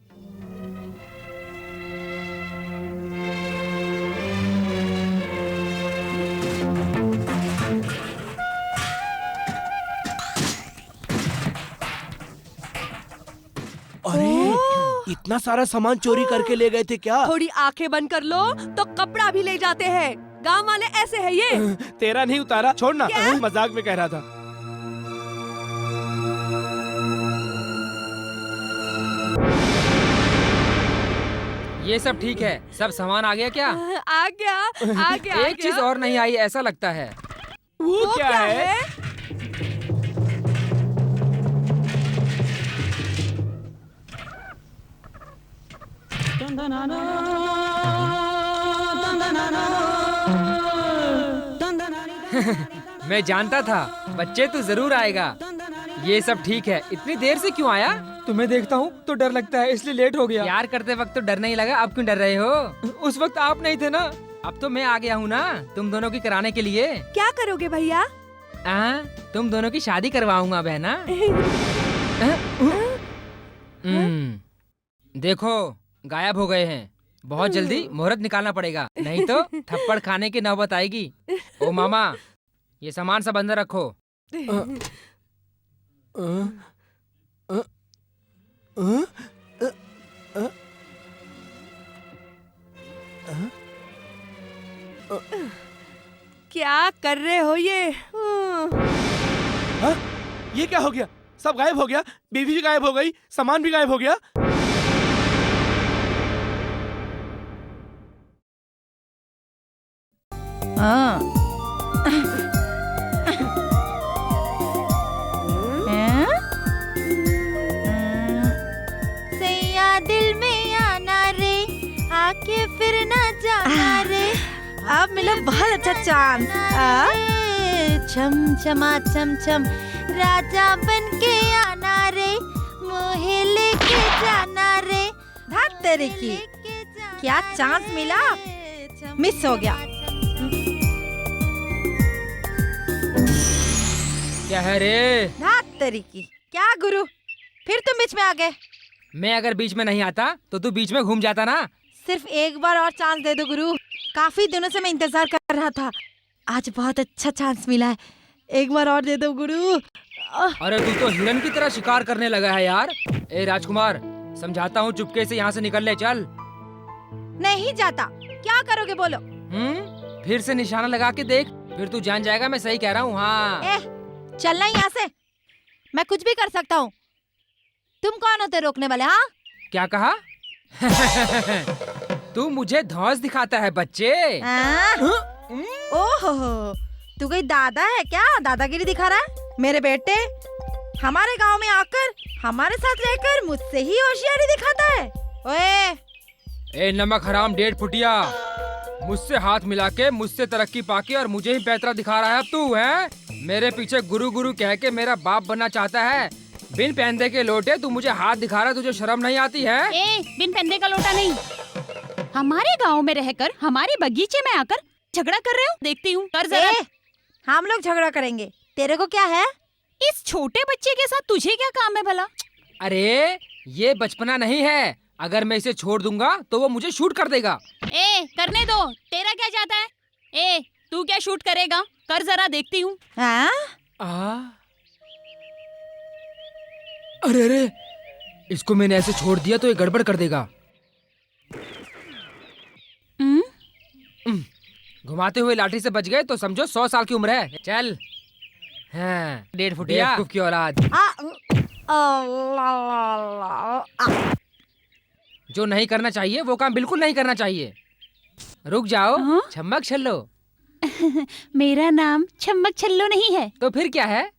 अरे, इतना सारा सामान चोरी करके ले गए थे क्या? थोड़ी आंखें बंद कर लो तो कपड़ा भी ले जाते हैं। गांव वाले ऐसे है ये। तेरा नहीं उतारा, छोड़ना, मजाक में कह रहा था। ये सब ठीक है, सब सामान आ गया क्या? आ गया। एक चीज और नहीं आई ऐसा लगता है। वो क्या है? मैं जानता था बच्चे तू जरूर आएगा। ये सब ठीक है, इतनी देर से क्यों आया? तुम्हें देखता हूँ तो डर लगता है, इसलिए लेट हो गया। प्यार करते वक्त तो डर नहीं लगा, अब क्यों डर रहे हो? उस वक्त आप नहीं थे ना। अब तो मैं आ गया हूँ ना तुम दोनों की कराने के लिए। क्या करोगे भैया? तुम दोनों की शादी करवाऊंगा बहना। देखो गायब हो गए हैं, बहुत जल्दी मुहूर्त निकालना पड़ेगा, नहीं तो थप्पड़ खाने की नौबत आएगी। ओ मामा, ये सामान सब अंदर रखो। क्या कर रहे हो ये? ये क्या हो गया? सब गायब हो गया, बीवी भी गायब हो गई, सामान भी गायब हो गया। सैया दिल में आना रे, आके फिर न जाना रे। अब मिला बहुत अच्छा चांस। छम छमा छम छम, राजा बन के आना रे, मोहे लेके जाना रे। धात तेरे की, क्या चांस मिला, मिस हो गया। क्या है रे? धात तेरी की, क्या गुरु, फिर तुम बीच में आ गए। मैं अगर बीच में नहीं आता तो तू बीच में घूम जाता ना। सिर्फ एक बार और चांस दे दो गुरु, काफी दिनों से मैं इंतजार कर रहा था, आज बहुत अच्छा चांस मिला है, एक बार और दे दो गुरु। अरे तू तो हिरन की तरह शिकार करने लगा है यार। ए राजकुमार, समझाता हूँ, चुपके से यहाँ से निकल ले, चल। नहीं जाता, क्या करोगे बोलो? फिर से निशाना लगा के देख, फिर तू जान जाएगा मैं सही कह रहा हूँ। हाँ, चलना यहाँ से, मैं कुछ भी कर सकता हूँ। तुम कौन होते रोकने वाले? हाँ, क्या कहा? तू मुझे धौंस दिखाता है बच्चे। ओहो, तू कोई दादा है क्या? दादागिरी दिखा रहा है? मेरे बेटे हमारे गांव में आकर हमारे साथ रहकर मुझसे ही होशियारी दिखाता है। ओए, ए नमक हराम 1.5 फुटिया, मुझसे हाथ मिला के, मुझसे तरक्की पाके और मुझे ही पैतरा दिखा रहा है अब तू, है? मेरे पीछे गुरु गुरु कह के मेरा बाप बनना चाहता है। बिन पहनदे के लोटे तू मुझे हाथ दिखा रहा है, तुझे शर्म नहीं आती है? बिन पहनदे का लोटा नहीं, हमारे गांव में रहकर हमारे बगीचे में आकर झगड़ा कर रहे हो। देखती हूँ, कर जरा। हम लोग झगड़ा करेंगे, तेरे को क्या है? इस छोटे बच्चे के साथ तुझे क्या काम है भला? अरे ये बचपना नहीं है, अगर मैं इसे छोड़ दूंगा तो वो मुझे शूट कर देगा। करने दो, तेरा क्या जाता है? तू क्या शूट करेगा? कर जरा, देखती हूँ। अरे अरे, इसको मैंने ऐसे छोड़ दिया तो ये गड़बड़ कर देगा। घुमाते हुए लाठी से बच गए तो समझो 100 साल की उम्र है। चल। हाँ, 1.5 फुटिया बेवकूफ की औलाद। जो नहीं करना चाहिए वो काम बिल्कुल नहीं करना चाहिए। रुक जाओ, छम्मक छल्लो। मेरा नाम छम्मक छल्लो नहीं है। तो फिर क्या है?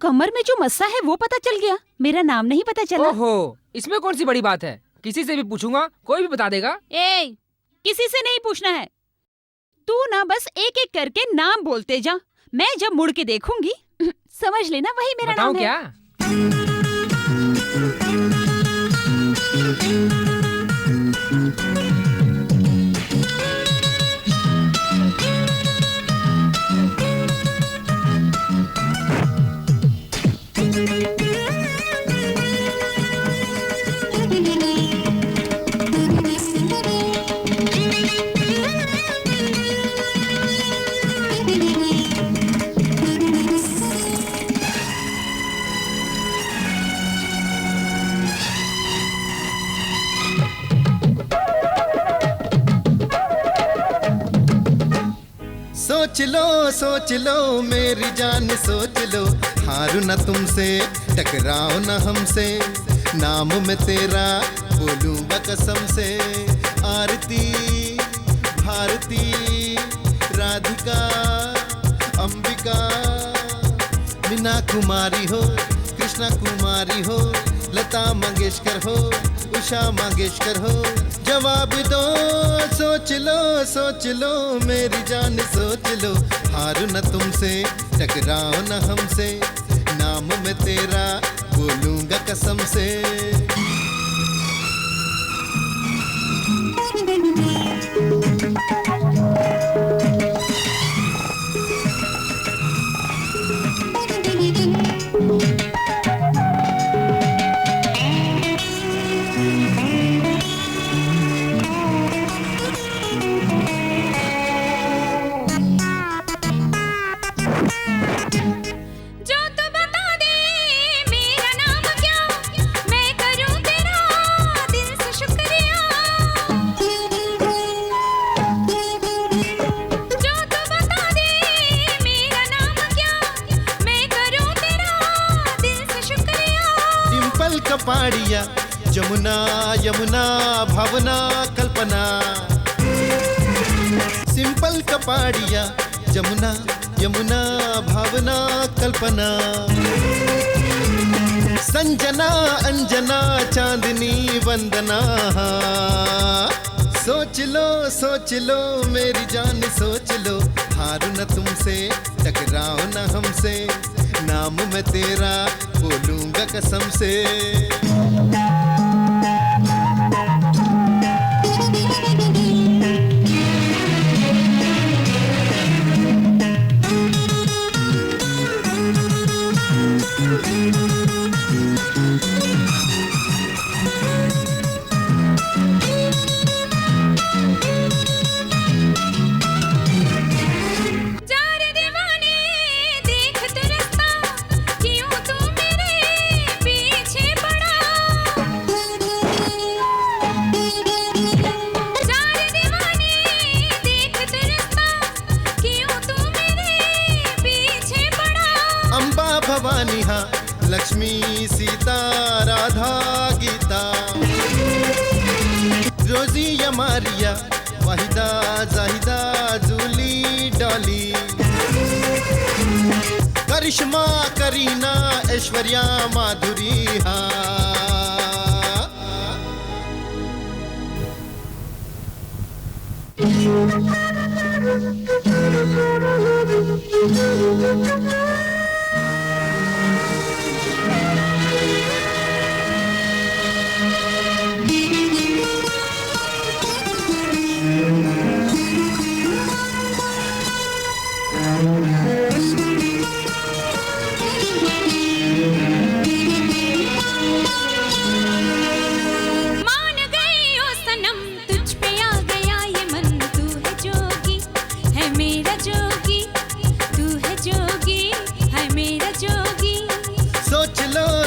कमर में जो मस्सा है वो पता चल गया, मेरा नाम नहीं पता चला। ओहो, इसमें कौन सी बड़ी बात है, किसी से भी पूछूंगा कोई भी बता देगा। किसी से नहीं पूछना है, तू ना बस एक एक करके नाम बोलते जा, मैं जब मुड़ के देखूंगी समझ लेना वही मेरा नाम है। क्या? सोच लो मेरी जान, सोच लो, हारू न तुमसे, टकराओ न हमसे, नाम में तेरा बोलूँगा कसम से। आरती, भारती, राधिका, अंबिका, मीना कुमारी हो, कृष्णा कुमारी हो, लता मंगेशकर हो, उषा मंगेशकर हो, जवाब दो, सोच लो मेरी जान सोच लो, हारू न तुमसे टकराओ न हमसे, नाम में तेरा बोलूंगा कसम से। कपाड़िया जमुना यमुना भावना कल्पना, सिंपल कपाड़िया जमुना यमुना भावना कल्पना, संजना अंजना चांदनी वंदना, सोच लो मेरी जान सोच लो, हारू न तुमसे टकराओ न हमसे, नाम मैं तेरा बोलूंगा कसम से। भवानी हाँ लक्ष्मी सीता राधा गीता, रोजी या मारिया वाहिदा जाहिदा जूली डॉली, करिश्मा करीना ऐश्वर्या माधुरी हाँ।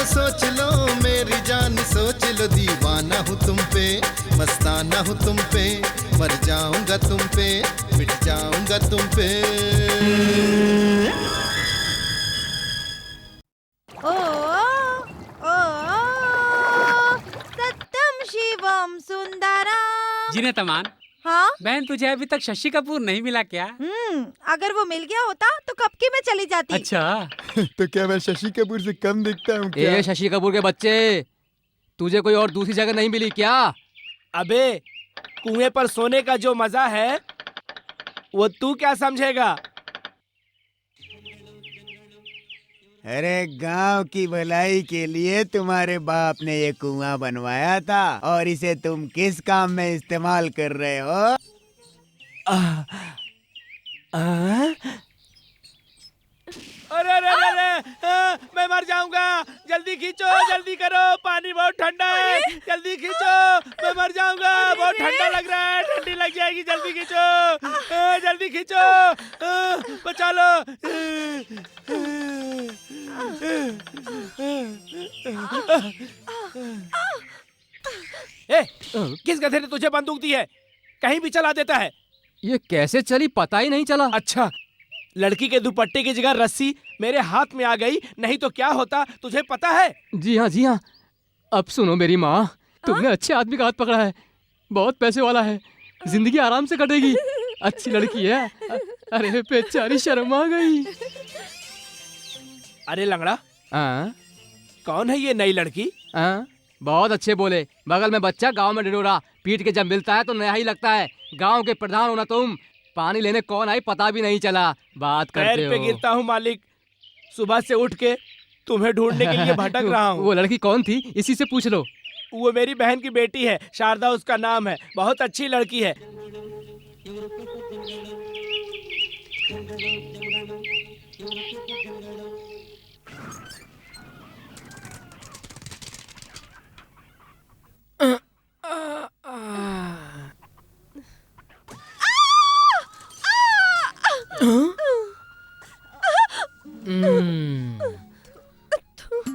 सोच लो मेरी जान सोच लो, दीवाना हूँ तुम पे मस्ताना हूँ तुम पे, मर जाऊंगा तुम पे मिट जाऊंगा तुम पे। ओ सत्यम शिवम सुंदरम। जीने तमान, हाँ बहन तुझे अभी तक शशि कपूर नहीं मिला क्या? अगर वो मिल गया होता तो कब की मैं चली जाती। अच्छा तो क्या मैं शशि कपूर से कम दिखता हूँ क्या? ए शशि कपूर के बच्चे, तुझे कोई और दूसरी जगह नहीं मिली क्या? अबे कुएं पर सोने का जो मजा है वो तू क्या समझेगा? अरे गांव की भलाई के लिए तुम्हारे बाप ने ये कुआं बनवाया था और इसे तुम किस काम में इस्तेमाल कर रहे हो? अरे अरे अरे मैं मर जाऊंगा, जल्दी खींचो, जल्दी करो, पानी बहुत ठंडा है, जल्दी खींचो, मैं मर जाऊंगा, बहुत ठंडा लग रहा है, ठंडी लग जाएगी, जल्दी खींचो, जल्दी खींचो, बचा लो। ए, किस गधे ने तुझे बंदूक दी है? कहीं भी चला देता है। ये कैसे चली पता ही नहीं चला। अच्छा, लड़की के दुपट्टे की जगह रस्सी मेरे हाथ में आ गई, नहीं तो क्या होता तुझे पता है? जी हाँ। अब सुनो मेरी माँ, तुमने अच्छे आदमी का हाथ पकड़ा है, बहुत पैसे वाला है, जिंदगी आराम से कटेगी, अच्छी लड़की है। अरे बेचारी शर्म आ गई। अरे लंगड़ा, कौन है ये नई लड़की? बहुत अच्छे बोले। बगल में बच्चा, गांव में ढिढोरा। पीट के जब मिलता है तो नया ही लगता है। गांव के प्रधान हो ना तुम। पानी लेने कौन आई पता भी नहीं चला। बात करते पैर पे हो। गिरता हूँ मालिक, सुबह से उठ के तुम्हें ढूंढने के लिए भटक रहा हूँ। वो लड़की कौन थी, इसी से पूछ लो। वो मेरी बहन की बेटी है, शारदा उसका नाम है। बहुत अच्छी लड़की है।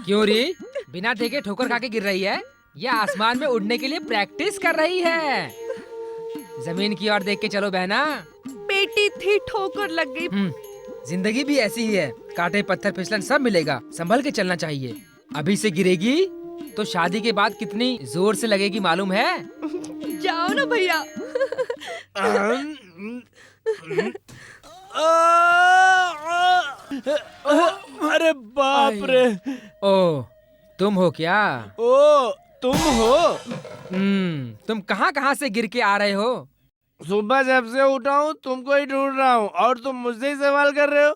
क्यों री, बिना देखे ठोकर खा के गिर रही है या आसमान में उड़ने के लिए प्रैक्टिस कर रही है? जमीन की ओर देख के चलो बहना। बेटी थी, ठोकर लग गई। जिंदगी भी ऐसी ही है, कांटे पत्थर फिसलन सब मिलेगा, संभल के चलना चाहिए। अभी से गिरेगी तो शादी के बाद कितनी जोर से लगेगी मालूम है? जाओ ना भैया। अरे बाप रे। ओ, तुम हो क्या? ओ, तुम हो? तुम कहाँ से गिर के आ रहे हो? सुबह जब से उठा हूँ तुमको ही ढूंढ रहा हूँ और तुम मुझसे ही सवाल कर रहे हो।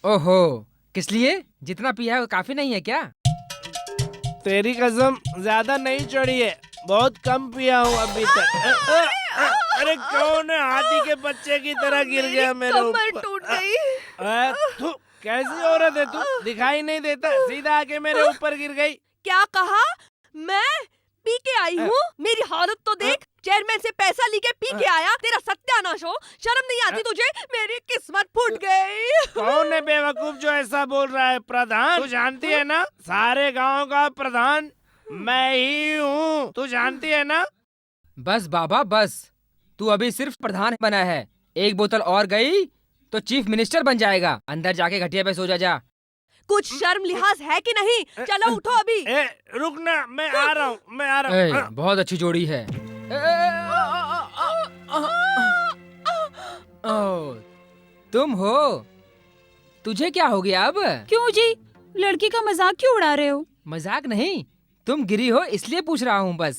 ओहो, किस लिए? जितना पिया है वो काफी नहीं है क्या? तेरी कसम ज्यादा नहीं चढ़ी है, बहुत कम पिया हूँ अभी तक। अरे कौन है हाथी के बच्चे की तरह गिर गया मेरे ऊपर? टूट गई। कैसी औरत है तू, दिखाई नहीं देता, सीधा आके मेरे ऊपर गिर गई। क्या कहा? मैं पी के आई हूँ? मेरी हालत तो देख। चेयरमैन से पैसा लेके पी के आया, तेरा सत्यानाश हो। शर्म नहीं आती तुझे? मेरी किस्मत फूट गई। कौन है बेवकूफ जो ऐसा बोल रहा है? प्रधान, तू जानती है ना, सारे गांव का प्रधान मैं ही हूँ, तू जानती है ना? बस बाबा बस, तू अभी सिर्फ प्रधान बना है, एक बोतल और गई तो चीफ मिनिस्टर बन जाएगा। अंदर जाके घटिया पे सो जा। कुछ शर्म लिहाज है कि नहीं? चलो उठो अभी। रुक ना, मैं आ रहा हूँ, मैं आ रहा हूँ। बहुत अच्छी जोड़ी है। तुम हो? तुझे क्या हो गया अब? क्यों जी, लड़की का मजाक क्यों उड़ा रहे हो? मजाक नहीं, तुम गिरी हो इसलिए पूछ रहा हूँ बस।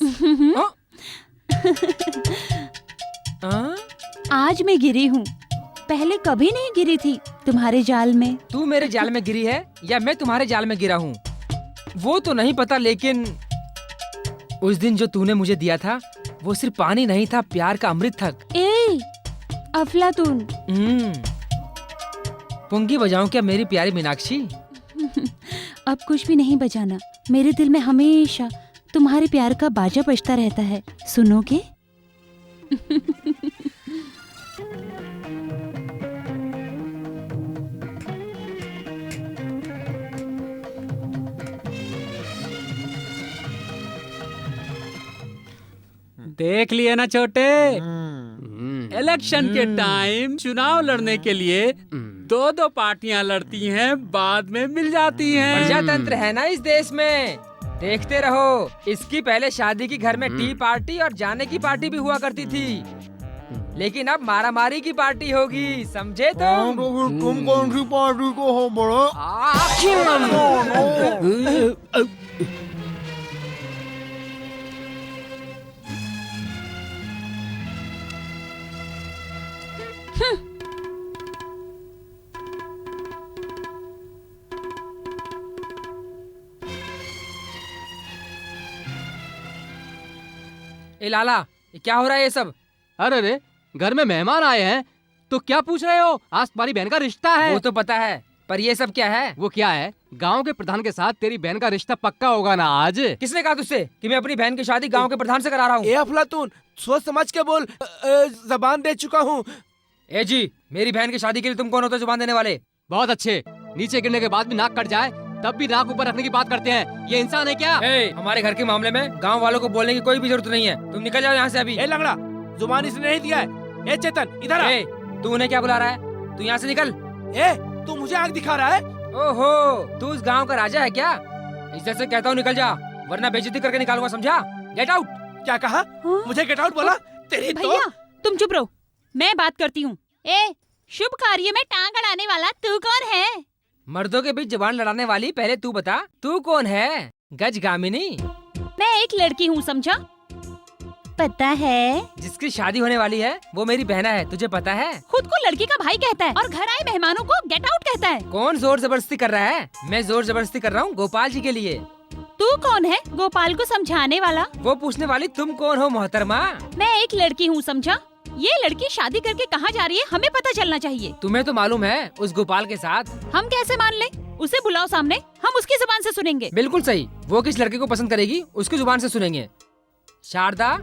आज मैं गिरी हूँ, पहले कभी नहीं गिरी थी तुम्हारे जाल में। तू मेरे जाल में गिरी है या मैं तुम्हारे जाल में गिरा हूँ वो तो नहीं पता, लेकिन उस दिन जो तूने मुझे दिया था वो सिर्फ पानी नहीं था, प्यार का अमृत था। ए, अफलातून। पुंगी बजाऊं क्या मेरी प्यारी मीनाक्षी? अब कुछ भी नहीं बजाना, मेरे दिल में हमेशा तुम्हारे प्यार का बाजा बजता रहता है, सुनोगे? देख लिए ना छोटे, इलेक्शन के टाइम चुनाव लड़ने के लिए दो पार्टियां लड़ती हैं, बाद में मिल जाती हैं। प्रजातंत्र है ना इस देश में, देखते रहो। इसकी पहले शादी की घर में टी पार्टी और जाने की पार्टी भी हुआ करती थी, लेकिन अब मारामारी की पार्टी होगी, समझे तुम कौन सी पार्टी को हो बड़ा? ए लाला, ये क्या हो रहा है ये सब? अरे रे, घर में मेहमान आए हैं तो क्या पूछ रहे हो? आज तुम्हारी बहन का रिश्ता है। वो तो पता है, पर ये सब क्या है? वो क्या है? गांव के प्रधान के साथ तेरी बहन का रिश्ता पक्का होगा ना आज? किसने कहा तुझसे कि मैं अपनी बहन की शादी गांव के प्रधान से करा रहा हूँ? ए अफलातून, सोच समझ के बोल, जबान दे चुका हूँ। ए जी, मेरी बहन की शादी के लिए तुम कौन होते हो जुबान देने वाले? बहुत अच्छे, नीचे गिरने के बाद भी नाक कट जाए तब भी नाक ऊपर रखने की बात करते हैं, ये इंसान है क्या? हमारे घर के मामले में गांव वालों को बोलने की कोई भी जरूरत नहीं है, तुम निकल जाओ यहाँ से अभी। ए लंगड़ा, जुबान इसने नहीं दिया है। ए चेतन, इधर आ। तू उन्हें क्या बुला रहा है? तू यहाँ से निकल। ए, तू मुझे आग दिखा रहा है? ओहो, तू उस गांव का राजा है क्या? इज्जत से कहता हूँ निकल जा, वरना बेइज्जती करके निकालूंगा, समझा? Get out. क्या कहा? मुझे गेट आउट बोला? तेरी तो... भैया, तुम चुप रहो, मैं बात करती हूँ। ए, शुभ कार्य में टांग अड़ाने वाला तू कौन है? मर्दों के बीच जबान लड़ाने वाली, पहले तू बता, तू कौन है? गजगामिनी? मैं एक लड़की हूँ, समझा? पता है? जिसकी शादी होने वाली है वो मेरी बहना है, तुझे पता है? खुद को लड़की का भाई कहता है और घर आए मेहमानों को गेट आउट कहता है। कौन जोर जबरदस्ती कर रहा है? मैं जोर जबरदस्ती कर रहा हूँ गोपाल जी के लिए। तू कौन है गोपाल को समझाने वाला? वो पूछने वाली तुम कौन हो मोहतरमा? मैं एक लड़की हूँ, समझा? ये लड़की शादी करके कहाँ जा रही है हमें पता चलना चाहिए। तुम्हें तो मालूम है उस गोपाल के साथ। हम कैसे मान ले? उसे बुलाओ सामने, हम उसकी जुबान से सुनेंगे। बिल्कुल सही, वो किस लड़के को पसंद करेगी उसकी जुबान से सुनेंगे। शारदा,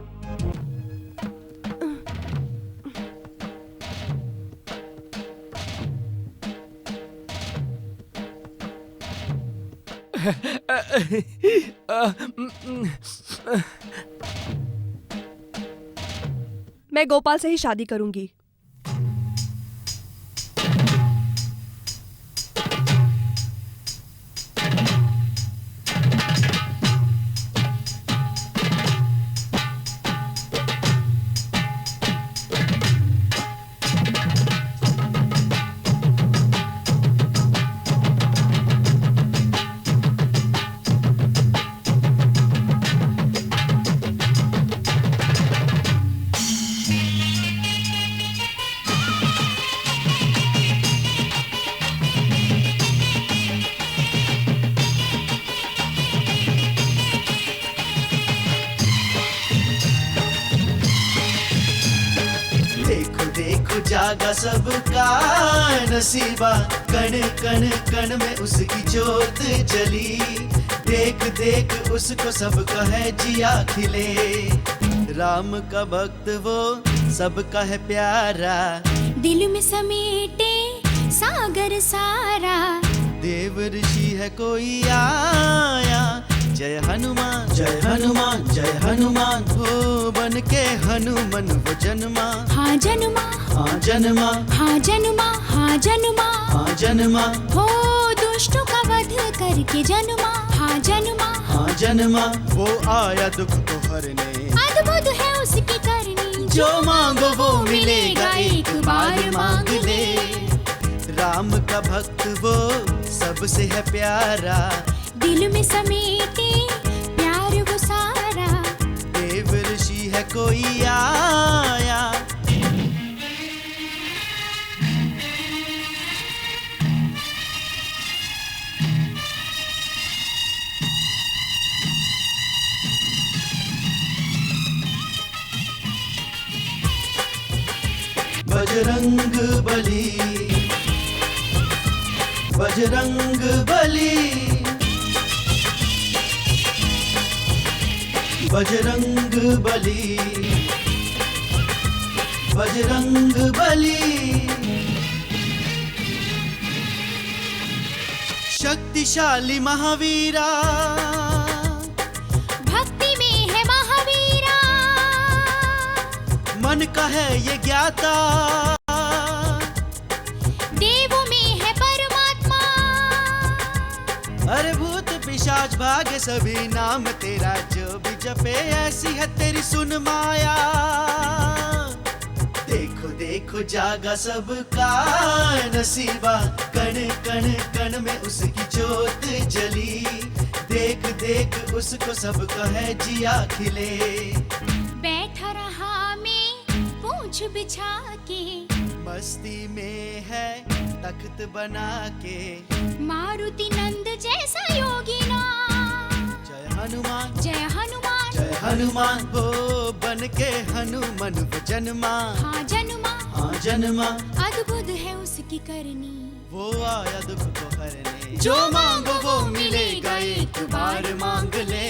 मैं गोपाल से ही शादी करूंगी। जागा सबका नसीबा, कण कण कण में उसकी जोत जली। देख देख उसको सबका है जिया खिले। राम का भक्त वो सबका है प्यारा, दिल में समेटे सागर सारा। देव ऋषि है कोई आया, जय हनुमान जय हनुमान जय हनुमान। हो बन के हनुमान वो जन्मा, हाँ जन्मा हाँ जन्मा हाँ जन्मा हाँ जन्मा हाँ जन्मा। हो दुष्टों का वध करके जन्मा, हाँ जन्मा हाँ जन्मा। वो आया दुख को हरने, अद्भुत है उसकी करनी। जो मांगो वो मिलेगा एक बार मांग ले। राम का भक्त वो सबसे है प्यारा, दिल में समेटे प्यार वो सारा। देव ऋषि है कोई आया। बजरंग बली बजरंग बली बजरंग बली बजरंग बली। शक्तिशाली महावीरा, भक्ति में है महावीरा। मन का है ये ज्ञाता, देवों में है परमात्मा। अरे भूत पिशाच भागे सभी नाम तेरा, जो भी जपे ऐसी है तेरी सुन माया। देखो देखो जागा सबका नसीबा, कण कण कण में उसकी जोत जली। देख देख उसको सबका है जिया खिले। बैठा रहा मैं पूंछ बिछा के, मस्ती में है तख्त बना के। मारुति नंद जैसा योगिना, जय हनुमान जय हनुमान जय हनुमान। हो बन के हनुमान वो जन्मा, हाँ जन्मा हाँ जन्मा। अद्भुत है उसकी करनी। वो आया दुख को हरने, जो मांगो वो मिलेगा एक बार मांग ले।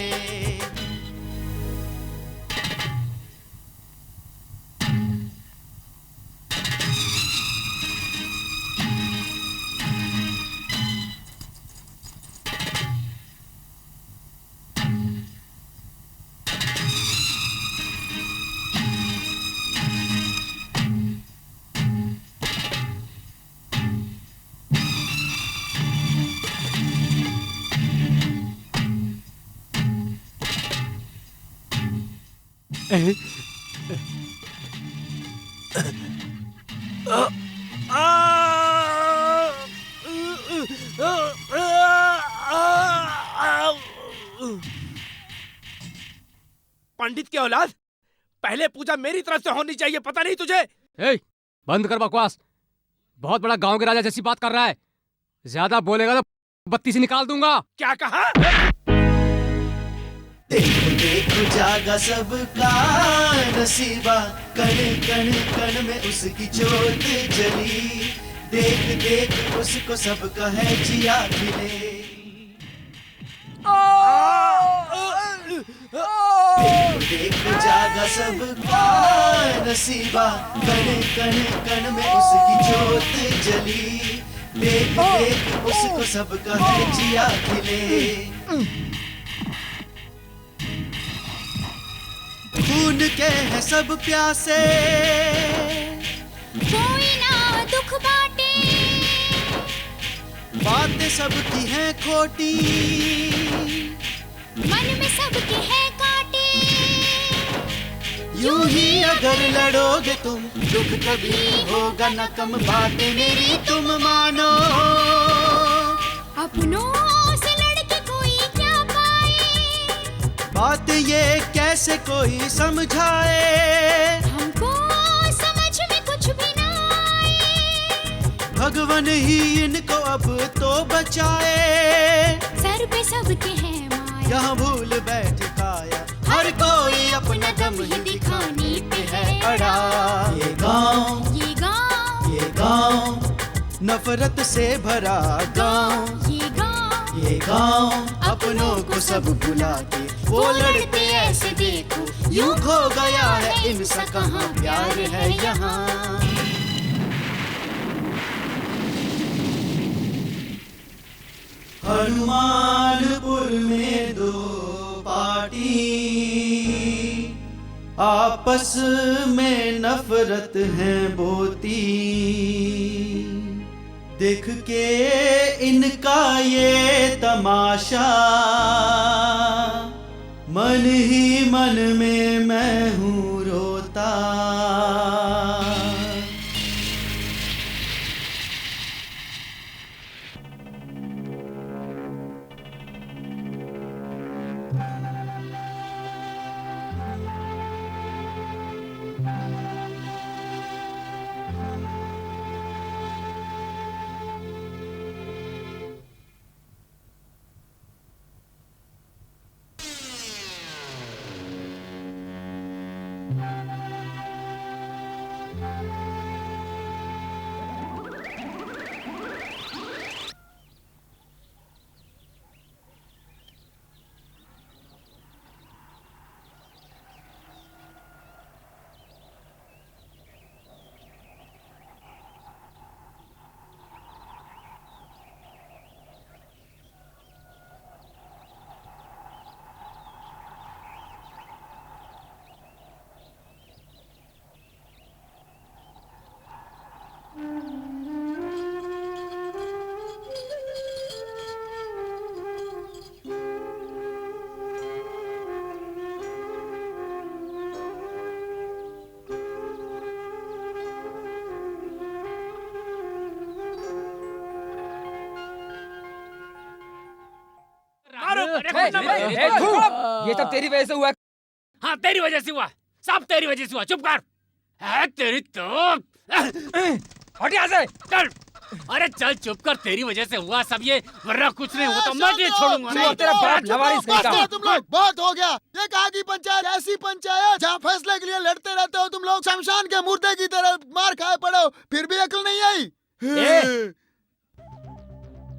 पंडित की औलाद, पहले पूजा मेरी तरफ से होनी चाहिए, पता नहीं तुझे? ए, बंद कर बकवास। बहुत बड़ा गांव के राजा जैसी बात कर रहा है। ज्यादा बोलेगा तो बत्ती से निकाल दूंगा। क्या कहा? देखो देखो जागा सबका नसीबा, कण कण कण में उसकी जोत जली। देख देख उसको सबका है जिया खिले। देखो देखो जागा सबका नसीबा, कण कण कण में उसकी जोत जली। देख देख उसको सबका है जिया खिले। खून के हैं सब प्यासे, कोई ना दुख बाटे, बातें सबकी हैं खोटी, मन में सबके है काटे। यूं ही अगर लड़ोगे तुम, दुख कभी होगा न कम। बातें मेरी तुम मानो, अपनों से लड़के कोई क्या पाए, बात ये कैसे कोई समझाए। हमको समझ में कुछ भी ना आए, भगवान ही इनको अब तो बचाए। सर पे सबके है माया, यहाँ भूल बैठ काया, हर कोई अपना दम ही दिखाने पे है अड़ा। ये गाँव, ये गाँव, ये गाँव नफरत से भरा गाँव। ये गाँव, ये गाँव अपनों को सब भुला के वो लड़ते ऐसे देखो, यूं खो गया है इनसा कहाँ प्यार है यहाँ। हनुमानपुर में दो पार्टी, आपस में नफरत है बोती। देख के इनका ये तमाशा, मन ही मन में मैं हूँ रोता। ये सब तेरी वजह से हुआ। हाँ तेरी वजह से हुआ, सब तेरी वजह से हुआ। चुप कर। है तेरी तो हट यहाँ से। चल। अरे चल चुप कर, तेरी वजह से हुआ सब ये, वरना कुछ नहीं होता। मैं नहीं छोड़ूंगा। तू और तेरा बाप लवारिस कहीं का। तुम लोग बहुत हो गया। ये कहाँ की पंचायत, ऐसी पंचायत जहाँ फैसले के लिए लड़ते रहते हो तुम लोग, शमशान के मुर्दे की तरह मार खाए पड़ो, फिर भी अकल नहीं आई।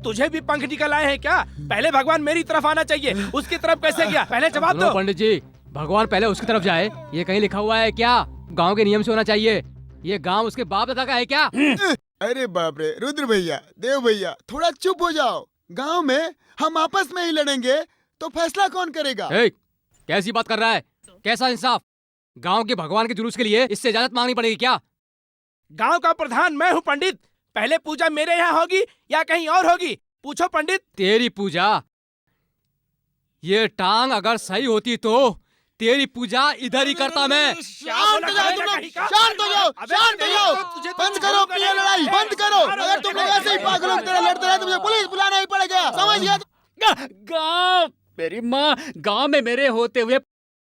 तुझे भी पंख निकल आए हैं क्या? पहले भगवान मेरी तरफ आना चाहिए, उसकी तरफ कैसे गया? पहले जवाब दो। पंडित जी, भगवान पहले उसकी तरफ जाए, ये कहीं लिखा हुआ है क्या? गांव के नियम से होना चाहिए। ये गांव उसके बाप दादा का है क्या? अरे बाप रे, रुद्र भैया, देव भैया, थोड़ा चुप हो जाओ। गांव में हम आपस में ही लड़ेंगे तो फैसला कौन करेगा? कैसी बात कर रहा है? कैसा इंसाफ? गांव के भगवान के जुलूस के लिए इससे इजाजत मांगनी पड़ेगी क्या? गांव का प्रधान मैं हूँ पंडित। पहले पूजा मेरे यहाँ होगी या कहीं और होगी? पूछो पंडित। तेरी पूजा? ये टांग अगर सही होती तो तेरी पूजा इधर ही करता मैं। शांत हो जाओ तुम लोग, शांत हो जाओ, शांत हो जाओ। बंद करो अपनी ये लड़ाई, बंद करो। अगर तुम लोग ऐसे ही पागलों की तरह लड़ते रहे तो मुझे पुलिस बुलाना ही पड़ेगा, समझ गया? गाँव, मेरी माँ, गाँव में मेरे होते हुए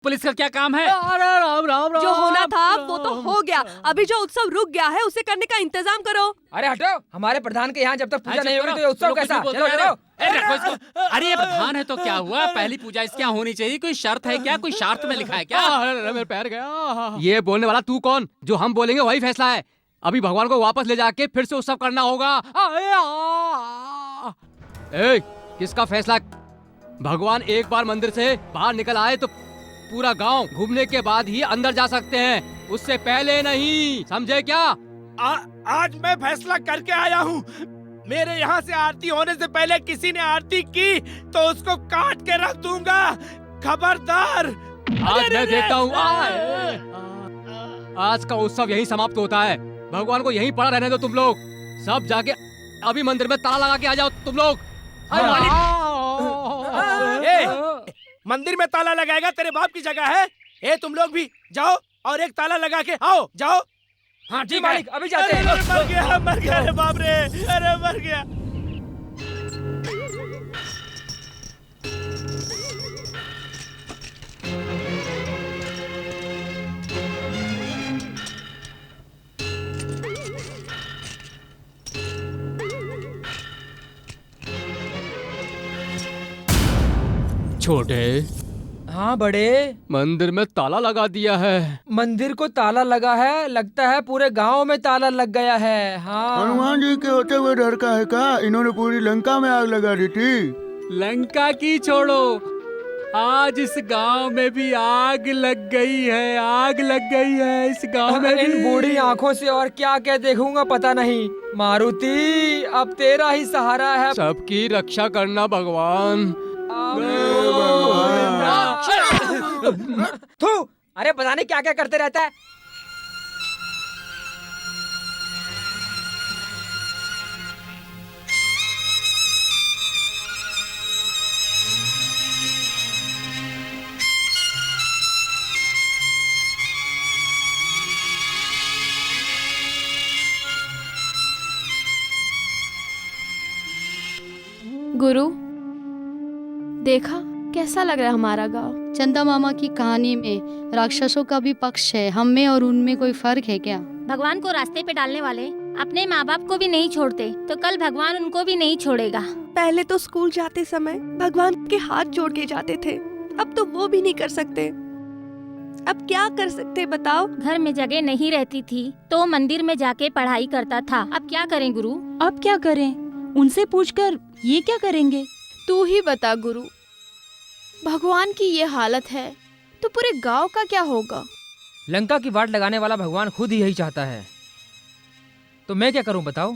पुलिस का क्या काम है? अरे राम राम राम। जो होना था वो तो हो गया, अभी जो उत्सव रुक गया है उसे करने का इंतजाम करो। अरे हटो, हमारे प्रधान के यहाँ जब तक पूजा चुप नहीं होगी करो, तो ये उत्सव लोग कुछ कैसा? भी बोलते चलो रहे। चलो। ए, रखो इसको। अरे ये प्रधान है तो क्या हुआ? पहली पूजा इसके यहाँ होनी चाहिए। कोई शर्त है क्या? कोई शर्त में लिखा है क्या? अरे मेरे पैर गया। ये बोलने वाला तू कौन? जो हम बोलेंगे वही फैसला है। अभी भगवान को वापस ले जाके फिर से उत्सव करना होगा। ए, किसका फैसला? भगवान एक बार मंदिर से बाहर निकल आए तो पूरा गांव घूमने के बाद ही अंदर जा सकते हैं, उससे पहले नहीं, समझे क्या? आज मैं फैसला करके आया हूँ। मेरे यहाँ से आरती होने से पहले किसी ने आरती की तो उसको काट के रख दूंगा, खबरदार। आज मैं देखता हूँ। आज का उत्सव यहीं समाप्त होता है। भगवान को यहीं पड़ा रहने दो तुम लोग। सब जाके अभी मंदिर में ताला लगा के आ जाओ तुम लोग। मंदिर में ताला लगाएगा? तेरे बाप की जगह है। ए तुम लोग भी जाओ और एक ताला लगा के आओ। जाओ। हाँ जी मालिक, अभी जाते हैं। मर गया रे बाप रे, अरे मर गया। छोटे। हाँ बड़े। मंदिर में ताला लगा दिया है। मंदिर को ताला लगा है, लगता है पूरे गांव में ताला लग गया है। हाँ। हनुमान जी के होते हुए डर का है क्या? इन्होंने पूरी लंका में आग लगा दी थी। लंका की छोड़ो, आज इस गांव में भी आग लग गई है। आग लग गई है इस गांव में। इन बूढ़ी आंखों से और क्या क्या देखूंगा पता नहीं। मारुति, अब तेरा ही सहारा है। सबकी रक्षा करना भगवान। थू, अरे पता नहीं क्या क्या करते रहता है। गुरु, देखा कैसा लग रहा है हमारा गांव? चंदा मामा की कहानी में राक्षसों का भी पक्ष है, हम में और उनमें कोई फर्क है क्या? भगवान को रास्ते पे डालने वाले अपने माँ बाप को भी नहीं छोड़ते तो कल भगवान उनको भी नहीं छोड़ेगा। पहले तो स्कूल जाते समय भगवान के हाथ जोड़ के जाते थे, अब तो वो भी नहीं कर सकते। अब क्या कर सकते बताओ? घर में जगह नहीं रहती थी तो मंदिर में जाके पढ़ाई करता था। अब क्या करें गुरु? अब क्या करें? उनसे पूछकर ये क्या करेंगे? तू ही बता गुरु, भगवान की ये हालत है तो पूरे गांव का क्या होगा? लंका की वाट लगाने वाला भगवान खुद ही यही चाहता है, तो मैं क्या करूं बताओ?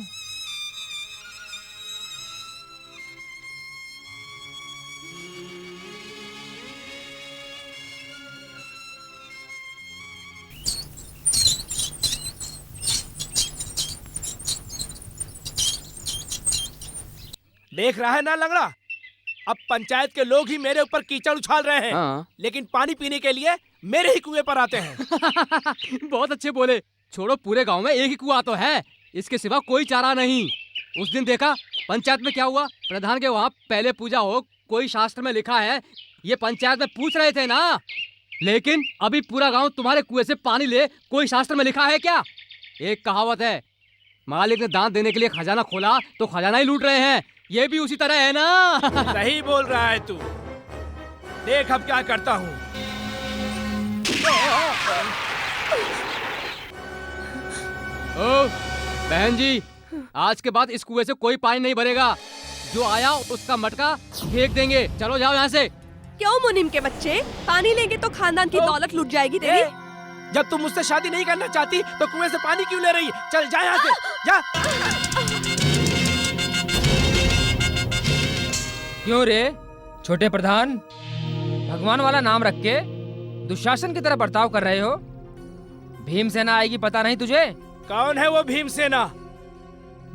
देख रहा है ना लंगड़ा, अब पंचायत के लोग ही मेरे ऊपर कीचड़ उछाल रहे हैं। हाँ। लेकिन पानी पीने के लिए मेरे ही कुएं पर आते हैं। बहुत अच्छे बोले। छोड़ो, पूरे गांव में एक ही कुआं तो है, इसके सिवा कोई चारा नहीं। उस दिन देखा पंचायत में क्या हुआ? प्रधान के वहाँ पहले पूजा हो, कोई शास्त्र में लिखा है, ये पंचायत में पूछ रहे थे ना। लेकिन अभी पूरा गांव तुम्हारे कुएं से पानी ले, कोई शास्त्र में लिखा है क्या? एक कहावत है, मालिक ने दांत देने के लिए खजाना खोला तो खजाना ही लूट रहे हैं। ये भी उसी तरह है ना। सही बोल रहा है तू। देख अब क्या करता हूँ। ओ बहन जी, आज के बाद इस कुएं से कोई पानी नहीं भरेगा। जो आया उसका मटका फेंक देंगे। चलो जाओ यहाँ से। क्यों मुनीम के बच्चे, पानी लेंगे तो खानदान की दौलत लूट जाएगी तेरी। जब तुम मुझसे शादी नहीं करना चाहती तो कुएं से पानी क्यों ले रही है? चल जा यहाँ से, जा। क्यों रे छोटे प्रधान, भगवान वाला नाम रख के दुशासन की तरह बर्ताव कर रहे हो? भीमसेना आएगी पता नहीं तुझे? कौन है वो भीमसेना?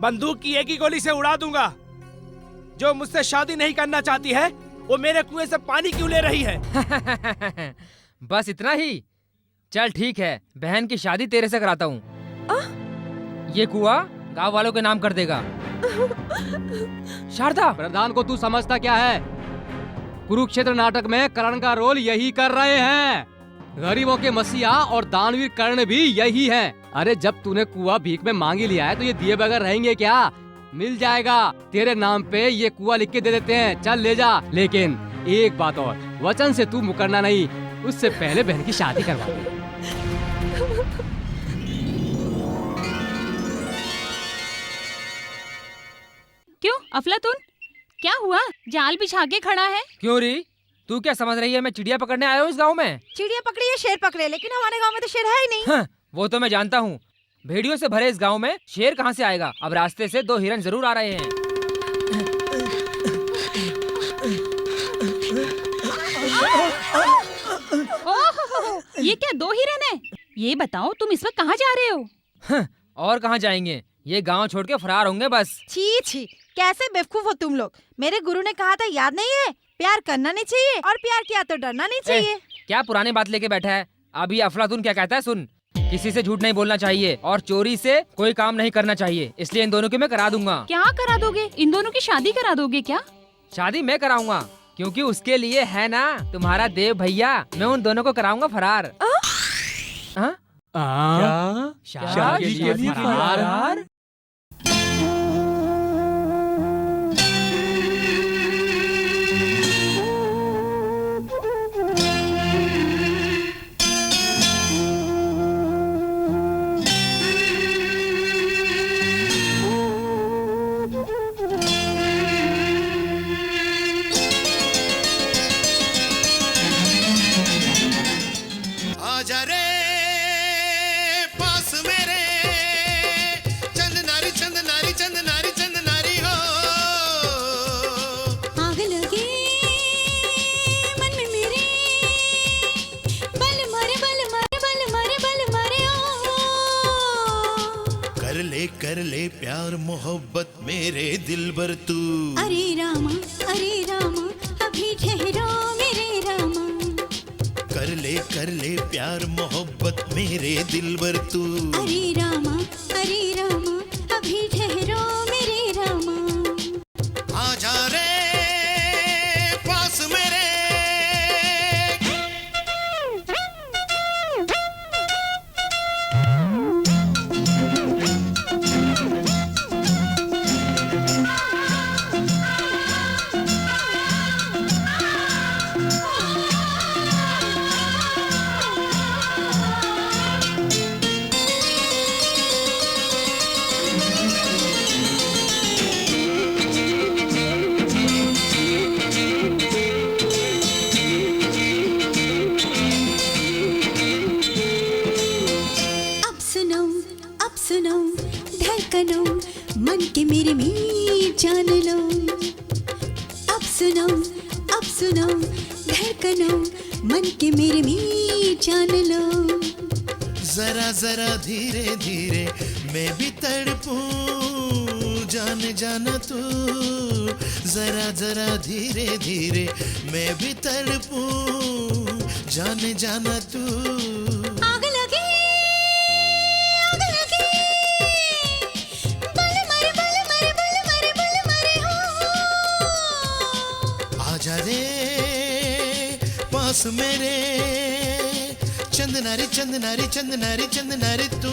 बंदूक की एक ही गोली से उड़ा दूंगा। जो मुझसे शादी नहीं करना चाहती है वो मेरे कुएं से पानी क्यों ले रही है? बस इतना ही? चल ठीक है, बहन की शादी तेरे से कराता हूँ। ये कुआं गांव वालों के नाम कर देगा। शारदा, प्रधान को तू समझता क्या है? कुरुक्षेत्र नाटक में कर्ण का रोल यही कर रहे हैं। गरीबों के मसीहा और दानवीर कर्ण भी यही हैं। अरे जब तूने कुआं भीख में मांगी लिया है तो ये दिए बगैर रहेंगे क्या? मिल जाएगा, तेरे नाम पे ये कुआं लिख के दे देते हैं, चल ले जा। लेकिन एक बात और, वचन से तू मुकरना नहीं, उससे पहले बहन की शादी करवा दे। क्यों अफलातून, क्या हुआ? जाल बिछा के खड़ा है। क्यों री, तू क्या समझ रही है मैं चिड़िया पकड़ने आया हूँ इस गांव में? चिड़िया पकड़ी है, शेर पकड़े, लेकिन हमारे गांव में तो शेर है ही नहीं। हाँ, वो तो मैं जानता हूँ। भेड़ियों से भरे इस गांव में शेर कहाँ से आएगा? अब रास्ते से 2 हिरन जरूर आ रहे हैं। ओह, ये क्या 2 हिरन है? ये बताओ तुम इस वक्त कहाँ जा रहे हो? हाँ, और कहाँ जाएंगे, ये गांव छोड़ के फरार होंगे बस। छी छी, कैसे बेवकूफ हो तुम लोग। मेरे गुरु ने कहा था, याद नहीं है? प्यार करना नहीं चाहिए और प्यार किया तो डरना नहीं चाहिए। क्या पुरानी बात लेके बैठा है? अभी अफलातून क्या कहता है सुन, किसी से झूठ नहीं बोलना चाहिए और चोरी से कोई काम नहीं करना चाहिए, इसलिए इन दोनों की मैं करा दूंगा। क्या करा दोगे? इन दोनों की शादी करा दोगे क्या? शादी मैं कराऊंगा, क्योंकि उसके लिए है ना तुम्हारा देव भैया, मैं उन दोनों को कराऊंगा फरार। क्या? शादी के लिए फरार? आजा रे पास मेरे, चंद नारी चंद नारी चंद नारी चंद नारी हो। आग लगे मन में मेरे, बल मारे बल मारे बल मारे बल मारे ओ। कर ले प्यार मोहब्बत मेरे दिलबर तू। अरे रामा अभी ठहरो मेरे रामा। कर ले प्यार मोहब्बत मेरे दिलबर तू। अरे रामा अभी ठहरो मेरे रामा। आजा रे पास मेरे। धड़कनों मन के मेरे मीत जान लो। अब सुनो धड़कनों मन के मेरे मीत जान लो। जरा जरा धीरे धीरे मैं भी तड़पूं, जाना तू। जरा जरा धीरे धीरे मैं भी तड़पूं, जाना तू। आग लगी बल मारे हो। आजा रे पास मेरे, चंद नारी चंद नारी चंद नारी चंद नारी तू।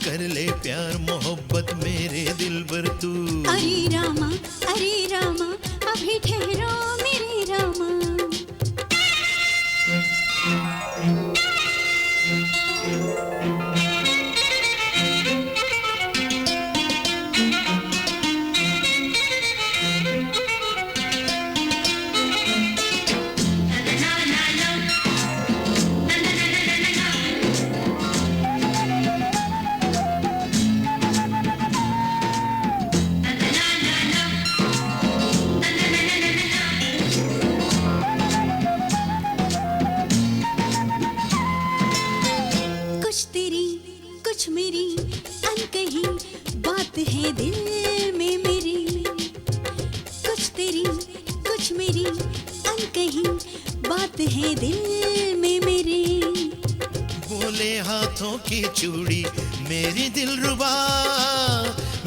कर ले प्यार मोहब्बत मेरे दिलबर तू। अरे रामा अभी ठहरो मेरे रामा। कुछ तेरी कुछ मेरी अनकही बात है दिल में मेरी। कुछ तेरी कुछ मेरी अनकही बात है दिल में मेरी। बोले हाथों की चूड़ी मेरी दिलरुबा,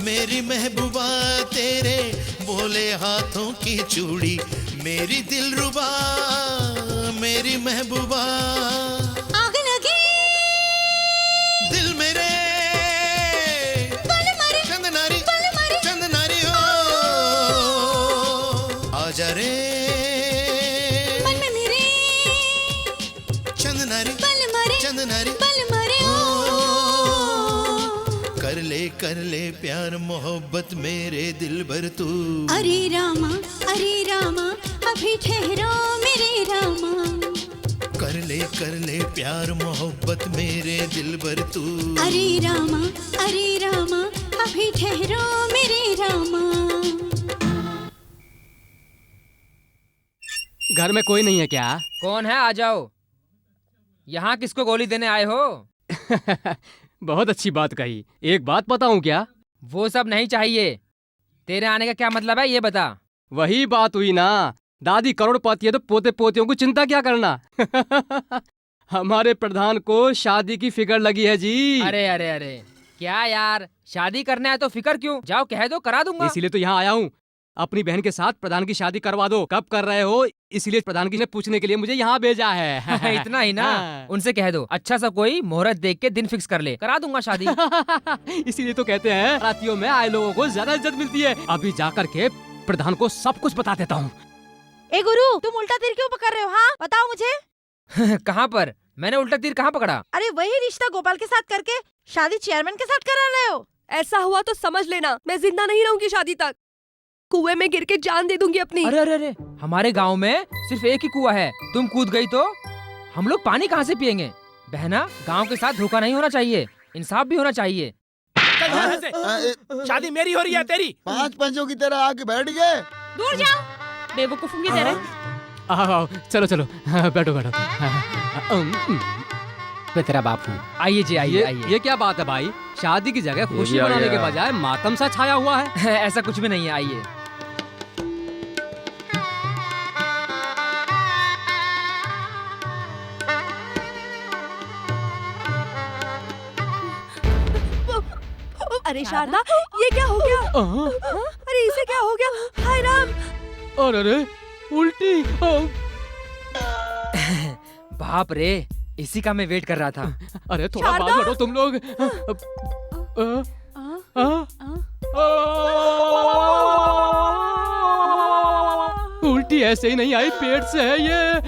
मेरी महबूबा तेरे बोले हाथों की चूड़ी, मेरी दिलरुबा मेरी महबूबा। आग लगी दिल मेरे बल मरे चंदनारी बल मरे चंदनारी हो, आजा रे मन में मेरे चंदनारी बल मरे चंदनारी बल मरे कर ले प्यार मोहब्बत मेरे दिल भर तू। अरे रामा अभी ठहरो मेरे रामा। कर ले प्यार मोहब्बत मेरे दिल भर तू। अरे रामा अभी ठहरो मेरे रामा। घर में कोई नहीं है क्या? कौन है? आ जाओ। यहाँ किसको गोली देने आए हो? बहुत अच्छी बात कही। एक बात बताऊं क्या? वो सब नहीं चाहिए। तेरे आने का क्या मतलब है ये बता। वही बात हुई ना, दादी करोड़पति है तो पोते पोतियों को चिंता क्या करना। हमारे प्रधान को शादी की फिक्र लगी है जी। अरे अरे अरे क्या यार, शादी करना है तो फिक्र क्यों? जाओ कह दो, करा दूंगा। इसीलिए तो यहाँ आया हूँ। अपनी बहन के साथ प्रधान की शादी करवा दो। कब कर रहे हो? इसलिए प्रधान की ने पूछने के लिए मुझे यहाँ भेजा है। इतना ही ना? उनसे कह दो अच्छा सा कोई मुहूर्त देख के दिन फिक्स कर ले, करा दूंगा शादी। इसीलिए तो कहते हैं रातियों में आए लोगों को ज्यादा इज्जत मिलती है। अभी जाकर के प्रधान को सब कुछ बता देता हूँ। ए गुरु, तुम उल्टा तीर क्यों पकड़ रहे हो? हाँ बताओ मुझे। कहाँ पर? मैंने उल्टा तीर कहाँ पकड़ा? अरे वही रिश्ता गोपाल के साथ करके शादी चेयरमैन के साथ करा रहे हो। ऐसा हुआ तो समझ लेना मैं जिंदा नहीं रहूंगी शादी तक। कुएं में गिर के जान दे दूंगी अपनी। अरे अरे अरे, हमारे गांव में सिर्फ एक ही कुआं है, तुम कूद गई तो हम लोग पानी कहाँ से पिएंगे? बहना, गांव के साथ धोखा नहीं होना चाहिए, इंसाफ भी होना चाहिए। चल यहाँ से। शादी मेरी हो रही है तेरी। 5 पंचों की तरह आके बैठ गए। दूर जाओ, बेवकूफों की तरह। आओ चलो चलो, बैठो बैठो। मैं तेरा बाप हूँ। आइए जी, आइए आइए। ये क्या बात है भाई? शादी की जगह खुशी मनाने के बजाय मातम सा छाया हुआ है। ऐसा कुछ भी नहीं है, आइए। अरे शारदा, ये क्या हो गया? अरे इसे क्या हो गया? हाय राम! अरे उल्टी! बाप रे, इसी का मैं वेट कर रहा था। अरे थोड़ा बात हटो तुम लोग। उल्टी ऐसे ही नहीं आई, पेट से है ये।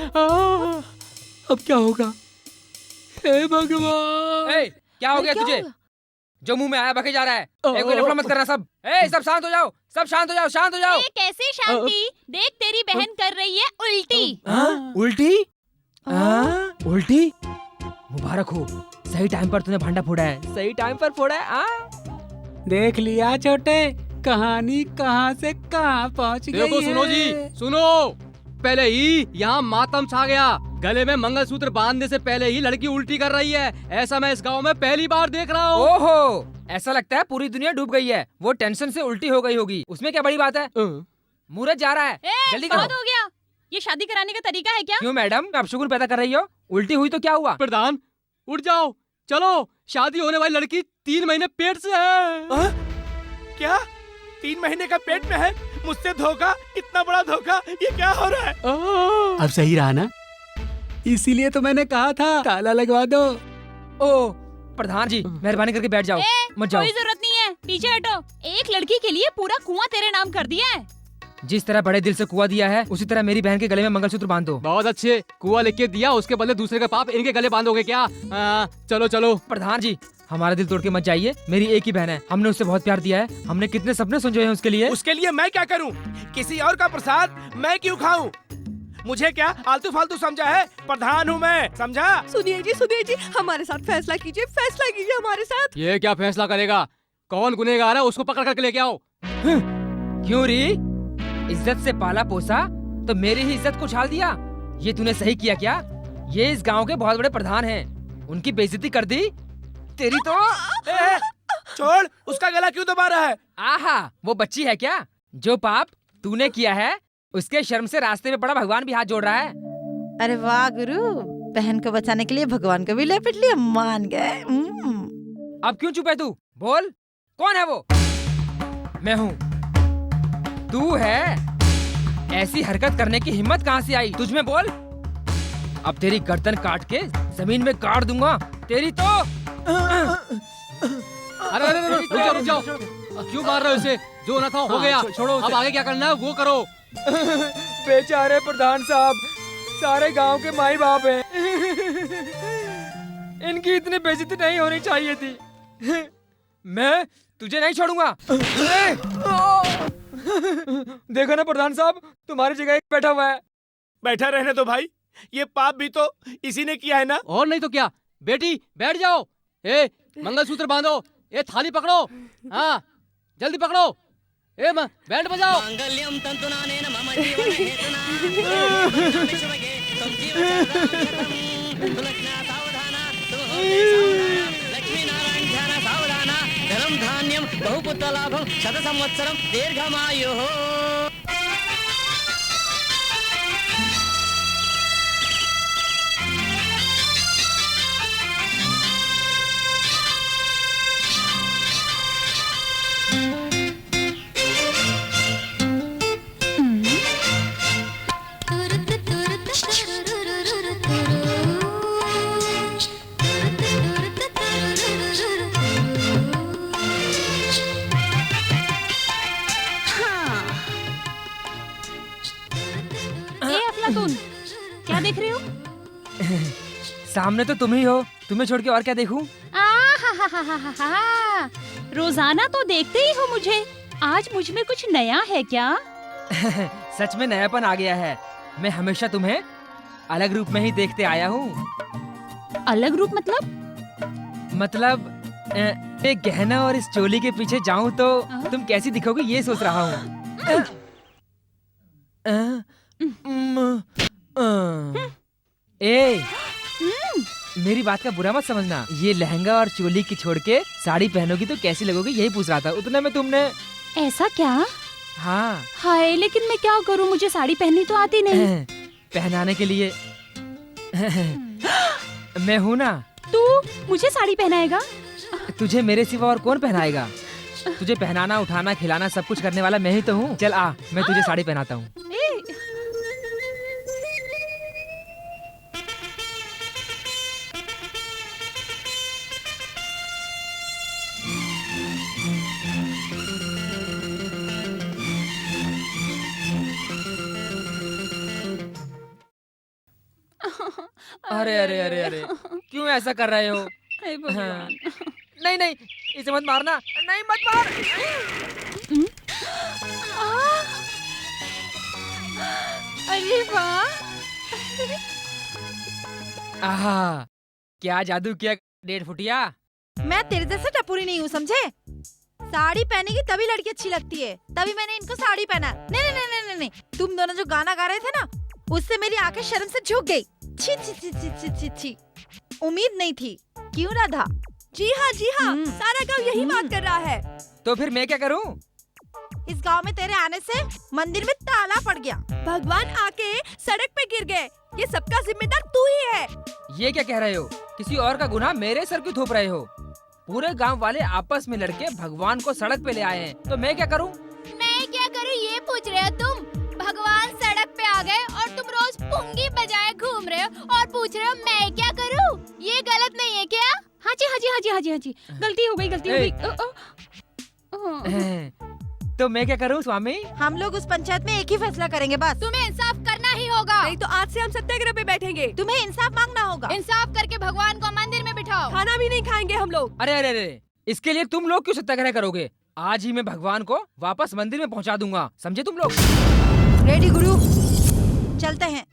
अब क्या होगा? हे भगवान! क्या हो गया तुझे? जो मुंह में आया बके जा रहा है। एक लफड़ा मत करना सब। सब शांत हो जाओ, सब शांत हो जाओ, शांत हो जाओ। कैसे शांति? देख तेरी बहन कर रही है उल्टी। उल्टी? उल्टी? मुबारक हो, सही टाइम पर तूने भांडा फोड़ा है, सही टाइम पर फोड़ा है। देख लिया छोटे, कहानी कहाँ से कहाँ पहुँच गई। देखो सुनो जी, सुनो। पहले ही यहाँ मातम छा गया। गले में मंगलसूत्र बांधने से पहले ही लड़की उल्टी कर रही है। ऐसा मैं इस गांव में पहली बार देख रहा हूँ। ओहो, ऐसा लगता है पूरी दुनिया डूब गई है। वो टेंशन से उल्टी हो गई होगी, उसमें क्या बड़ी बात है? मुहूर्त जा रहा है, जल्दी करो। बहुत हो गया, ये शादी कराने का तरीका है क्या? क्यों मैडम, आप शुक्र पैदा कर रही हो? उल्टी हुई तो क्या हुआ? प्रधान उठ जाओ, चलो। शादी होने वाली लड़की 3 महीने पेट से है। क्या 3 महीने का पेट में है? मुझसे धोखा, इतना बड़ा धोखा, ये क्या हो रहा है? अब सही रहा ना? इसीलिए तो मैंने कहा था ताला लगवा दो। ओ प्रधान जी, मेहरबानी करके बैठ जाओ, मत जाओ। कोई जरूरत नहीं है, पीछे हटो। एक लड़की के लिए पूरा कुआं तेरे नाम कर दिया है। जिस तरह बड़े दिल से कुआं दिया है, उसी तरह मेरी बहन के गले में मंगलसूत्र बांध दो। बहुत अच्छे, कुआं लेके दिया, उसके बदले दूसरे का पाप इनके गले बांधोगे क्या? चलो चलो। प्रधान जी, हमारा दिल तोड़ के मत जाइए, मेरी एक ही बहन है, हमने उससे बहुत प्यार दिया है, हमने कितने सपने संजोए हैं उसके लिए। उसके लिए मैं क्या करूं? किसी और का प्रसाद मैं क्यों खाऊं? मुझे क्या आलतू फालतू समझा है? प्रधान हूँ मैं, समझा? सुनिए जी, हमारे साथ फैसला कीजिए, फैसला कीजिए हमारे साथ। ये क्या फैसला करेगा? कौन गुनहगार है उसको पकड़ करके लेके आओ। क्यों री? इज्जत से पाला पोसा तो मेरी ही इज्जत को उछाल दिया। ये तूने सही किया क्या? ये इस गांव के बहुत बड़े प्रधान हैं, उनकी बेइज्जती कर दी तेरी तो। छोड़, उसका गला क्यों दबा रहा है? आहा, वो बच्ची है क्या? जो पाप तूने किया है उसके शर्म से रास्ते में पड़ा भगवान भी हाथ जोड़ रहा है। अरे वाह गुरु, बहन को बचाने के लिए भगवान को भी लेपिट लिया, मान गए। अब क्यों चुप है तू? बोल, कौन है वो? मैं हूँ। तू है? ऐसी हरकत करने की हिम्मत कहाँ से आई तुझ में, बोल। अब तेरी गर्दन काट के जमीन में गाड़ दूंगा तेरी तो। अरे रुक जाओ। क्यों मार रहे हो इसे? जो ना था हो गया, छोड़ो अब आगे क्या करना है वो करो। बेचारे प्रधान साहब, सारे गांव के माई बाप हैं। इनकी इतनी बेइज्जती नहीं होनी चाहिए थी। मैं तुझे नहीं छोड़ूंगा। देखो ना प्रधान साहब, तुम्हारी जगह एक बैठा हुआ है। बैठा रहने दो भाई, ये पाप भी तो इसी ने किया है ना। और नहीं तो क्या। बेटी बैठ जाओ। ए मंगलसूत्र बांधो, ए थाली पकड़ो, हाँ जल्दी पकड़ो। ए बैंड बजाओ। मांगल्यम तंतुनानेन मम जीवन हेतुना विश्वगे संजीवनं तुलक्ष्णा सावधाना लक्ष्मी नारायण ध्यान सावधाना धनम धान्यम बहुपुत्र लाभम शत संवत्सरम दीर्घमायुः। क्या देख रहे हो? सामने तो तुम ही हो, तुम्हें छोड़ के और क्या देखूं? रोजाना तो देखते ही हो मुझे, आज मुझ में कुछ नया है क्या? सच में नयापन आ गया है। मैं हमेशा तुम्हें अलग रूप में ही देखते आया हूँ। अलग रूप मतलब? एक गहना और इस चोली के पीछे जाऊँ तो तुम कैसी दिखोगी ये सोच रहा हूँ। ए, मेरी बात का बुरा मत समझना। ये लहंगा और चोली की छोड़ के साड़ी पहनोगी तो कैसी लगोगी यही पूछ रहा था। उतने में तुमने। ऐसा क्या? हाँ। हाय, लेकिन मैं क्या करूँ, मुझे साड़ी पहननी तो आती नहीं। पहनाने के लिए मैं हूँ ना। तू मुझे साड़ी पहनाएगा? तुझे मेरे सिवा और कौन पहनाएगा? तुझे पहनाना, उठाना, खिलाना सब कुछ करने वाला मैं ही तो हूँ। चल आ, मैं तुझे साड़ी पहनाता हूँ। अरे अरे अरे अरे, क्यों ऐसा कर रहे हो? हाँ। नहीं नहीं, इसे मत मारना। नहीं मत मार। अरे वाह, आहा, क्या जादू किया 1.5 फुटिया। मैं तेरे जैसे टपुरी नहीं हूँ, समझे? साड़ी पहनेगी तभी लड़की अच्छी लगती है, तभी मैंने इनको साड़ी पहना। नहीं नहीं नहीं नहीं नहीं, तुम दोनों जो गाना गा रहे थे ना, उससे मेरी आंखें शर्म से झुक गई। छी छी छी छी छी छी छी। उम्मीद नहीं थी, क्यों राधा? जी हाँ, सारा गांव यही बात कर रहा है। तो फिर मैं क्या करूं? इस गांव में तेरे आने से मंदिर में ताला पड़ गया। भगवान आके सड़क पे गिर गए, ये सबका जिम्मेदार तू ही है। ये क्या कह रहे हो? किसी और का गुनाह मेरे सर क्यों थोप रहे हो? पूरे गांव वाले आपस में लड़के भगवान को सड़क पे ले आए हैं, तो मैं क्या करूं? मैं क्या करूं ये पूछ रहे हो तुम? भगवान सड़क पे आ गए और तुम रोज पुंगी बजाए घूम रहे हो और पूछ रहे हो मैं क्या करूं? ये गलत नहीं है क्या? हाँ जी हाँ जी हाँ जी हाँ जी हाँ जी, गलती हो गई गलती हो गई। तो मैं क्या करूं स्वामी? हम लोग उस पंचायत में एक ही फैसला करेंगे बस। तुम्हें इंसाफ करना ही होगा, नहीं तो आज से हम सत्याग्रह पे बैठेंगे। तुम्हें इंसाफ मांगना होगा। इंसाफ करके भगवान को मंदिर में बिठाओ। खाना भी नहीं खाएंगे हम लोग। अरे अरे अरे, इसके लिए तुम लोग क्यों सत्याग्रह करोगे? आज ही मैं भगवान को वापस मंदिर में पहुंचा दूंगा, समझे तुम लोग? रेडी गुरु, चलते हैं।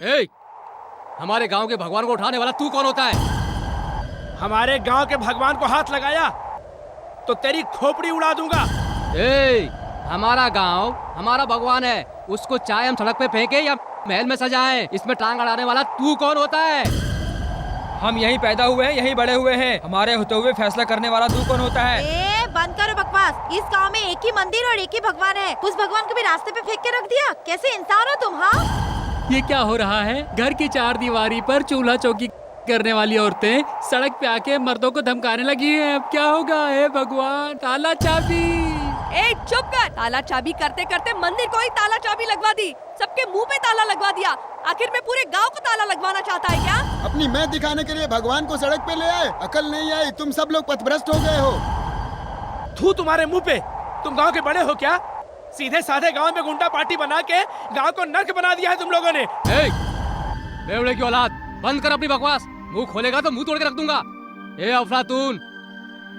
ए, हमारे गांव के भगवान को उठाने वाला तू कौन होता है? हमारे गांव के भगवान को हाथ लगाया तो तेरी खोपड़ी उड़ा दूंगा। ए, हमारा गांव हमारा भगवान है, उसको चाहे हम सड़क पे फेंके या महल में सजाएं, इसमें टांग अड़ाने वाला तू कौन होता है? हम यहीं पैदा हुए हैं, यहीं बड़े हुए हैं, हमारे होते हुए फैसला करने वाला तू कौन होता है? बंद करो बकवास। इस गांव में एक ही मंदिर और एक ही भगवान है, उस भगवान को भी रास्ते पे फेंक के रख दिया। कैसे इंसान हो तुम? हाँ, ये क्या हो रहा है? घर की चार दीवारी पर चूल्हा चौकी करने वाली औरतें सड़क पे आके मर्दों को धमकाने लगी हैं। अब क्या होगा? हे भगवान, ताला चाबी। ए चुप कर। ताला चाबी करते करते मंदिर को ही ताला चाबी लगवा दी, सबके मुंह पे ताला लगवा दिया। आखिर में पूरे गांव को ताला लगवाना चाहता है क्या? अपनी मैं दिखाने के लिए भगवान को सड़क पे ले आए, अकल नहीं आई। तुम सब लोग पथभ्रष्ट हो गए हो। थू तुम्हारे मुंह पे। तुम गांव के बड़े हो क्या? सीधे साधे गांव में गुंडा पार्टी बना के गांव को नर्क बना दिया है तुम लोगों ने। बेवड़े की औलाद, बंद कर अपनी बकवास। मुंह खोलेगा तो मुंह तोड़ के रख दूंगा। ए अफलातून,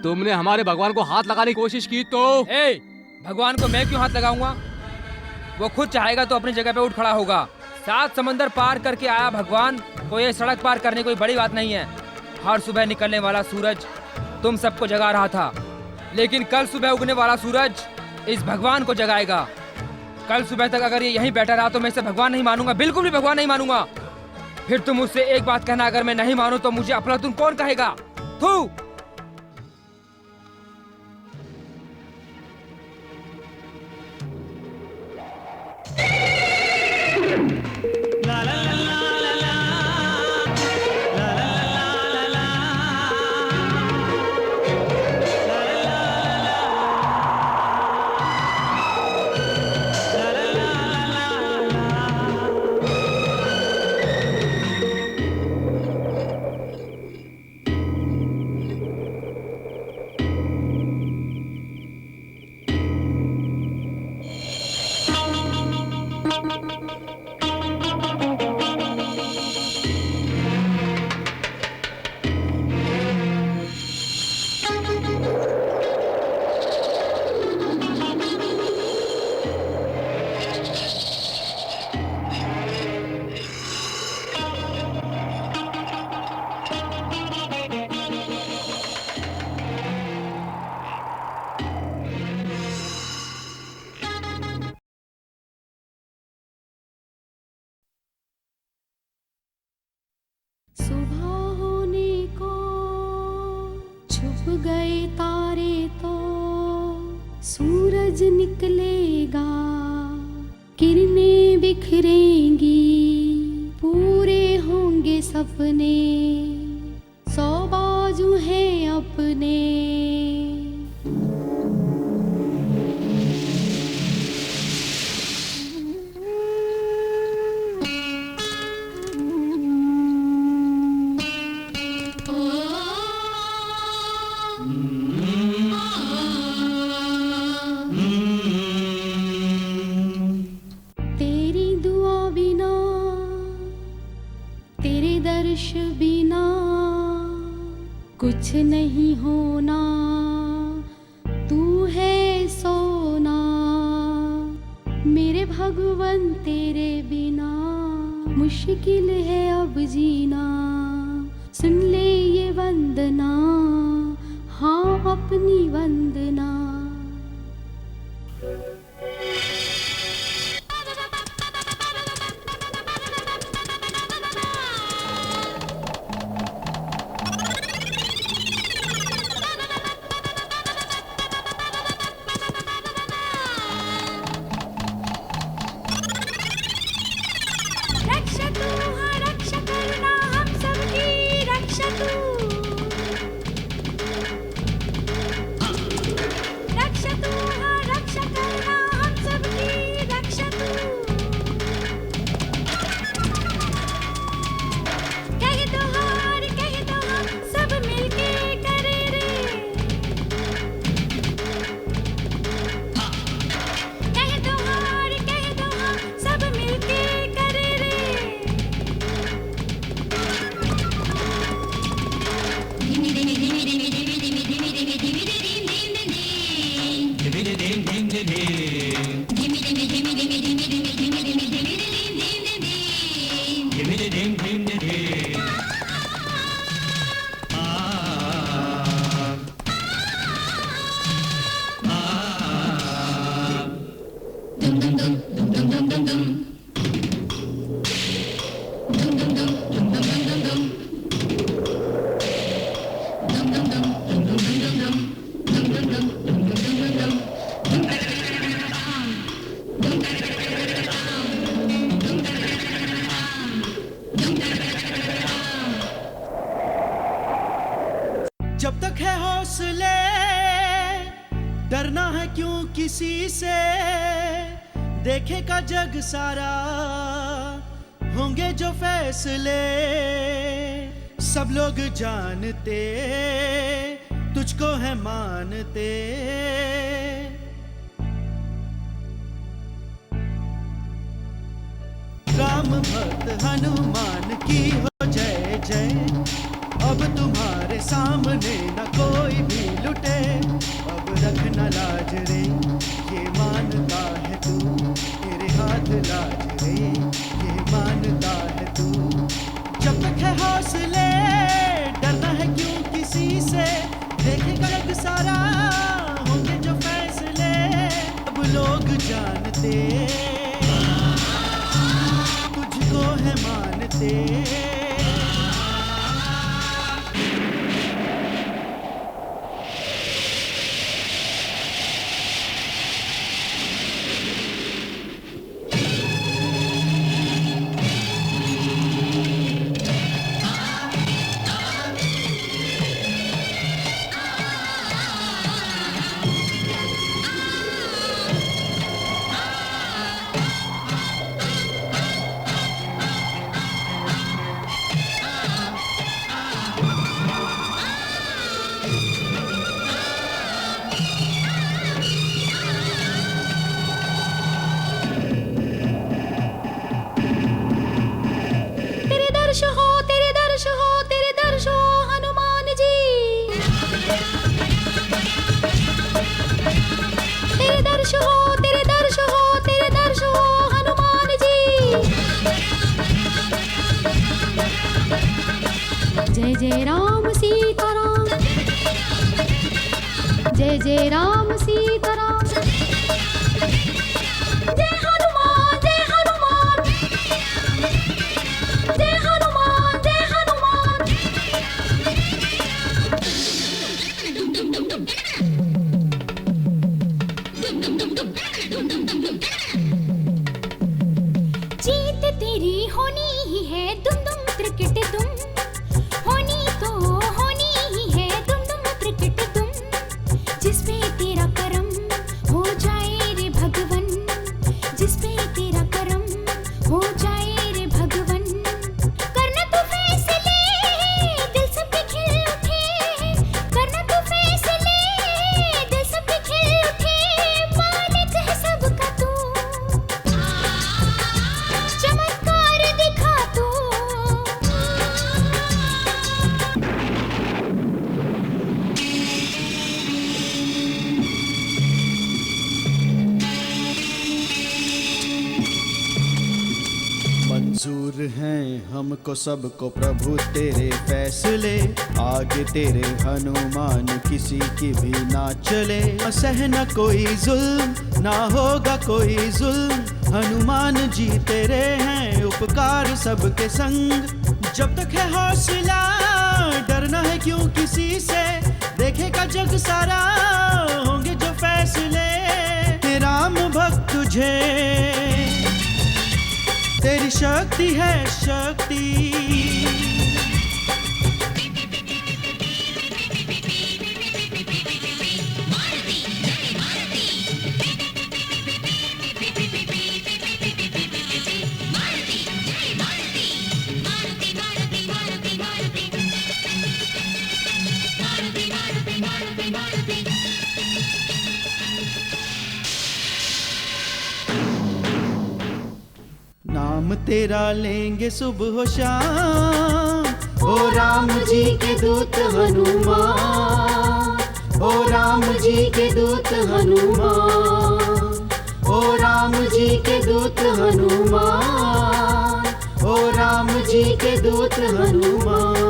तुमने हमारे भगवान को हाथ लगाने की कोशिश की तो? भगवान को मैं क्यों हाथ लगाऊंगा? वो खुद चाहेगा तो अपनी जगह पे उठ खड़ा होगा। 7 समंदर पार करके आया भगवान को ये सड़क पार करने कोई बड़ी बात नहीं है। हर सुबह निकलने वाला सूरज तुम सबको जगा रहा था, लेकिन कल सुबह उगने वाला सूरज इस भगवान को जगाएगा। कल सुबह तक अगर ये यहीं बैठा रहा तो मैं इसे भगवान नहीं मानूंगा, बिल्कुल भी भगवान नहीं मानूंगा। फिर तुम मुझसे एक बात कहना, अगर मैं नहीं मानूं तो मुझे अफलातून कौन कहेगा? थू। गए तारे तो सूरज निकलेगा, किरणें बिखरेंगी, पूरे होंगे सपने, 100 बाजू हैं अपने। तेरी दुआ बिना, तेरे दर दर्श बिना कुछ नहीं होना, तू है सोना मेरे भगवन, तेरे बिना मुश्किल है अब जीना। सुन ले ये वंदना, हाँ अपनी वंदना। जब तक है हौसले डरना है क्यों किसी से, देखेगा जग सारा होंगे जो फैसले। सब लोग जानते तुझको है मानते, राम भक्त हनुमान की हो जय जय। अब तुम्हारे सामने न कोई भी लुटे, अब रखना लाज रे ये मानता है तू, तेरे हाथ लाज रे ये मानता है तू। जब तक है हौसले डरना है क्यों किसी से, देखेगा जग सारा होंगे जो फैसले। अब लोग जानते तुझको है मानते। जय जय राम सीताराम, जय जय राम सीताराम। जय हनुमान जय हनुमान, जय हनुमान जय हनुमान। जीत तेरी होनी ही है, दुम दुम क्रिकेट दुम होनी तो होनी ही है, दुम दुम क्रिकेट दुम। जिसपे तेरा करम हमको सबको प्रभु तेरे फैसले, आगे तेरे हनुमान किसी की भी ना चले। सहना कोई जुल्म, ना होगा कोई जुल्म, हनुमान जी तेरे हैं उपकार सबके संग। जब तक है हौसला डरना है क्यों किसी से, देखेगा जग सारा होंगे जो फैसले। राम भक्त तुझे तेरी शक्ति है शक्ति। नाम तेरा लेंगे सुबह शाम, ओ राम जी के दूत हनुमान, ओ राम जी के दूत हनुमान, ओ राम जी के दूत हनुमान, ओ राम जी के दूत हनुमान।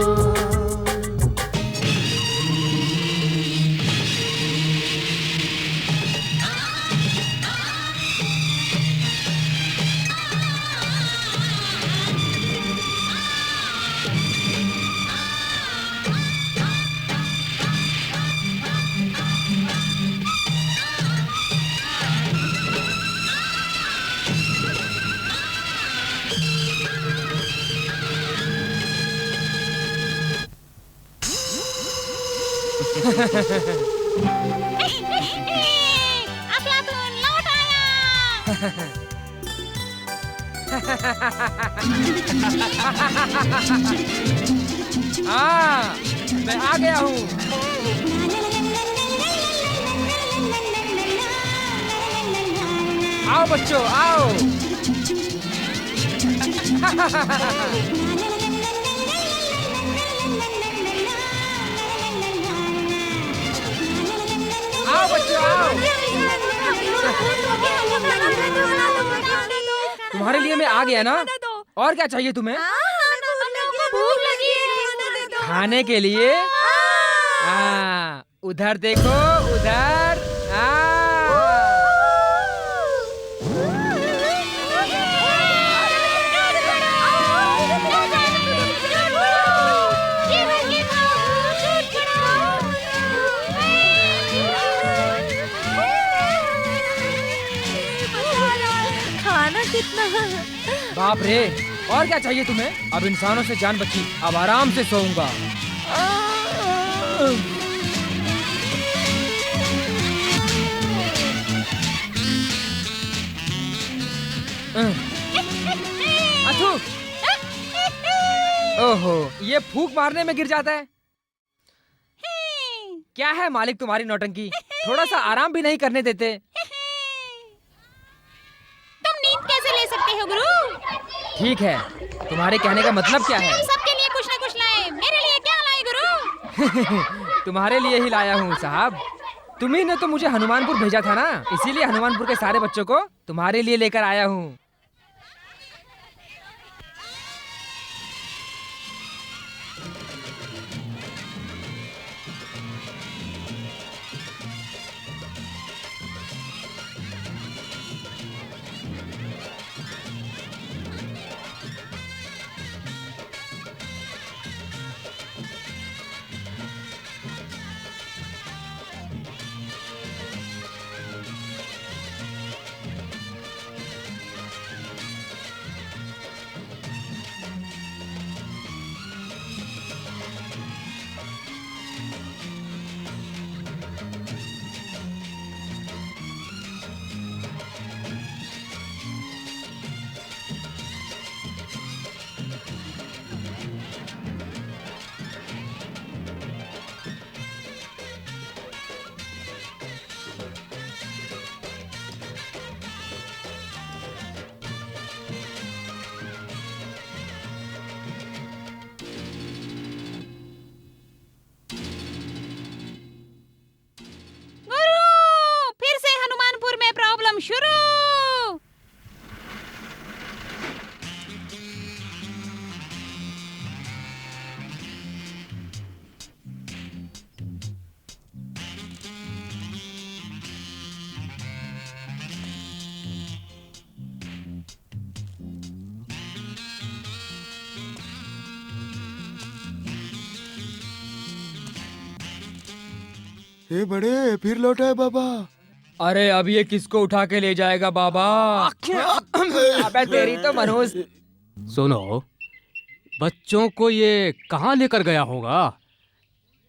अफलातून लौट आया। हाँ, मैं आ गया हूँ। आओ बच्चों आओ। आओ बच्चों आओ। तुम्हारे लिए मैं आ गया ना, और क्या चाहिए तुम्हें? भूख लगी है। खाने के लिए? उधर देखो उधर। कितना बाप रे, और क्या चाहिए तुम्हें? अब इंसानों से जान बची, अब आराम से सोऊंगा। अथू, ओहो, ये फूंक मारने में गिर जाता है। क्या है मालिक तुम्हारी नौटंकी, थोड़ा सा आराम भी नहीं करने देते। तुम नींद कैसे ले सकते हो गुरु? ठीक है, तुम्हारे कहने का मतलब क्या है? सबके लिए कुछ न कुछ लाए, मेरे लिए क्या लाए गुरु? तुम्हारे लिए ही लाया हूँ साहब। तुम्ही ने तो मुझे हनुमानपुर भेजा था ना, इसीलिए हनुमानपुर के सारे बच्चों को तुम्हारे लिए लेकर आया हूँ। ए बड़े फिर लौटा है बाबा। अरे अब ये किसको उठा के ले जाएगा बाबा? अबे तेरी तो मनहूस। सुनो, बच्चों को ये कहाँ लेकर गया होगा?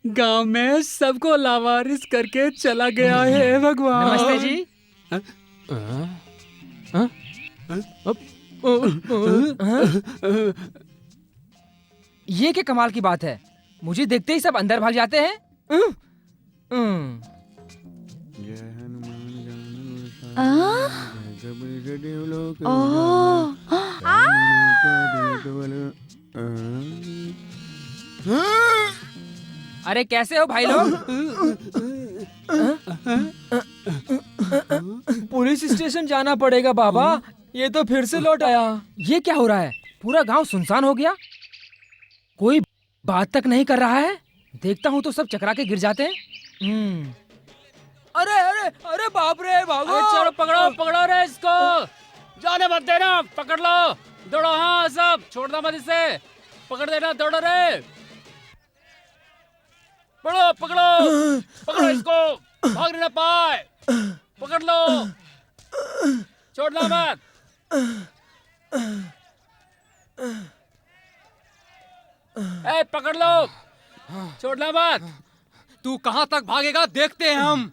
गांव में सबको लावारिस करके चला गया है भगवान। नमस्ते जी। ये क्या कमाल की बात है, मुझे देखते ही सब अंदर भाग जाते हैं। अरे कैसे हो भाई लोग? पुलिस स्टेशन जाना पड़ेगा बाबा, ये तो फिर से लौट आया। ये क्या हो रहा है? पूरा गांव सुनसान हो गया, कोई बात तक नहीं कर रहा है। देखता हूँ तो सब चकरा के गिर जाते हैं। अरे अरे अरे बाप रे, भागो! अरे चलो पकड़ो पकड़ो रे इसको, जाने मत देना, पकड़ लो, दौड़ो। हाँ सब छोड़ना मत इसे, पकड़ देना, दौड़ो रे, पकड़ो पकड़ो पकड़ो इसको, भाग ना पाए, पकड़ लो, छोड़ना मत। ए पकड़ लो, छोड़ना मत। तू कहाँ तक भागेगा देखते हैं हम।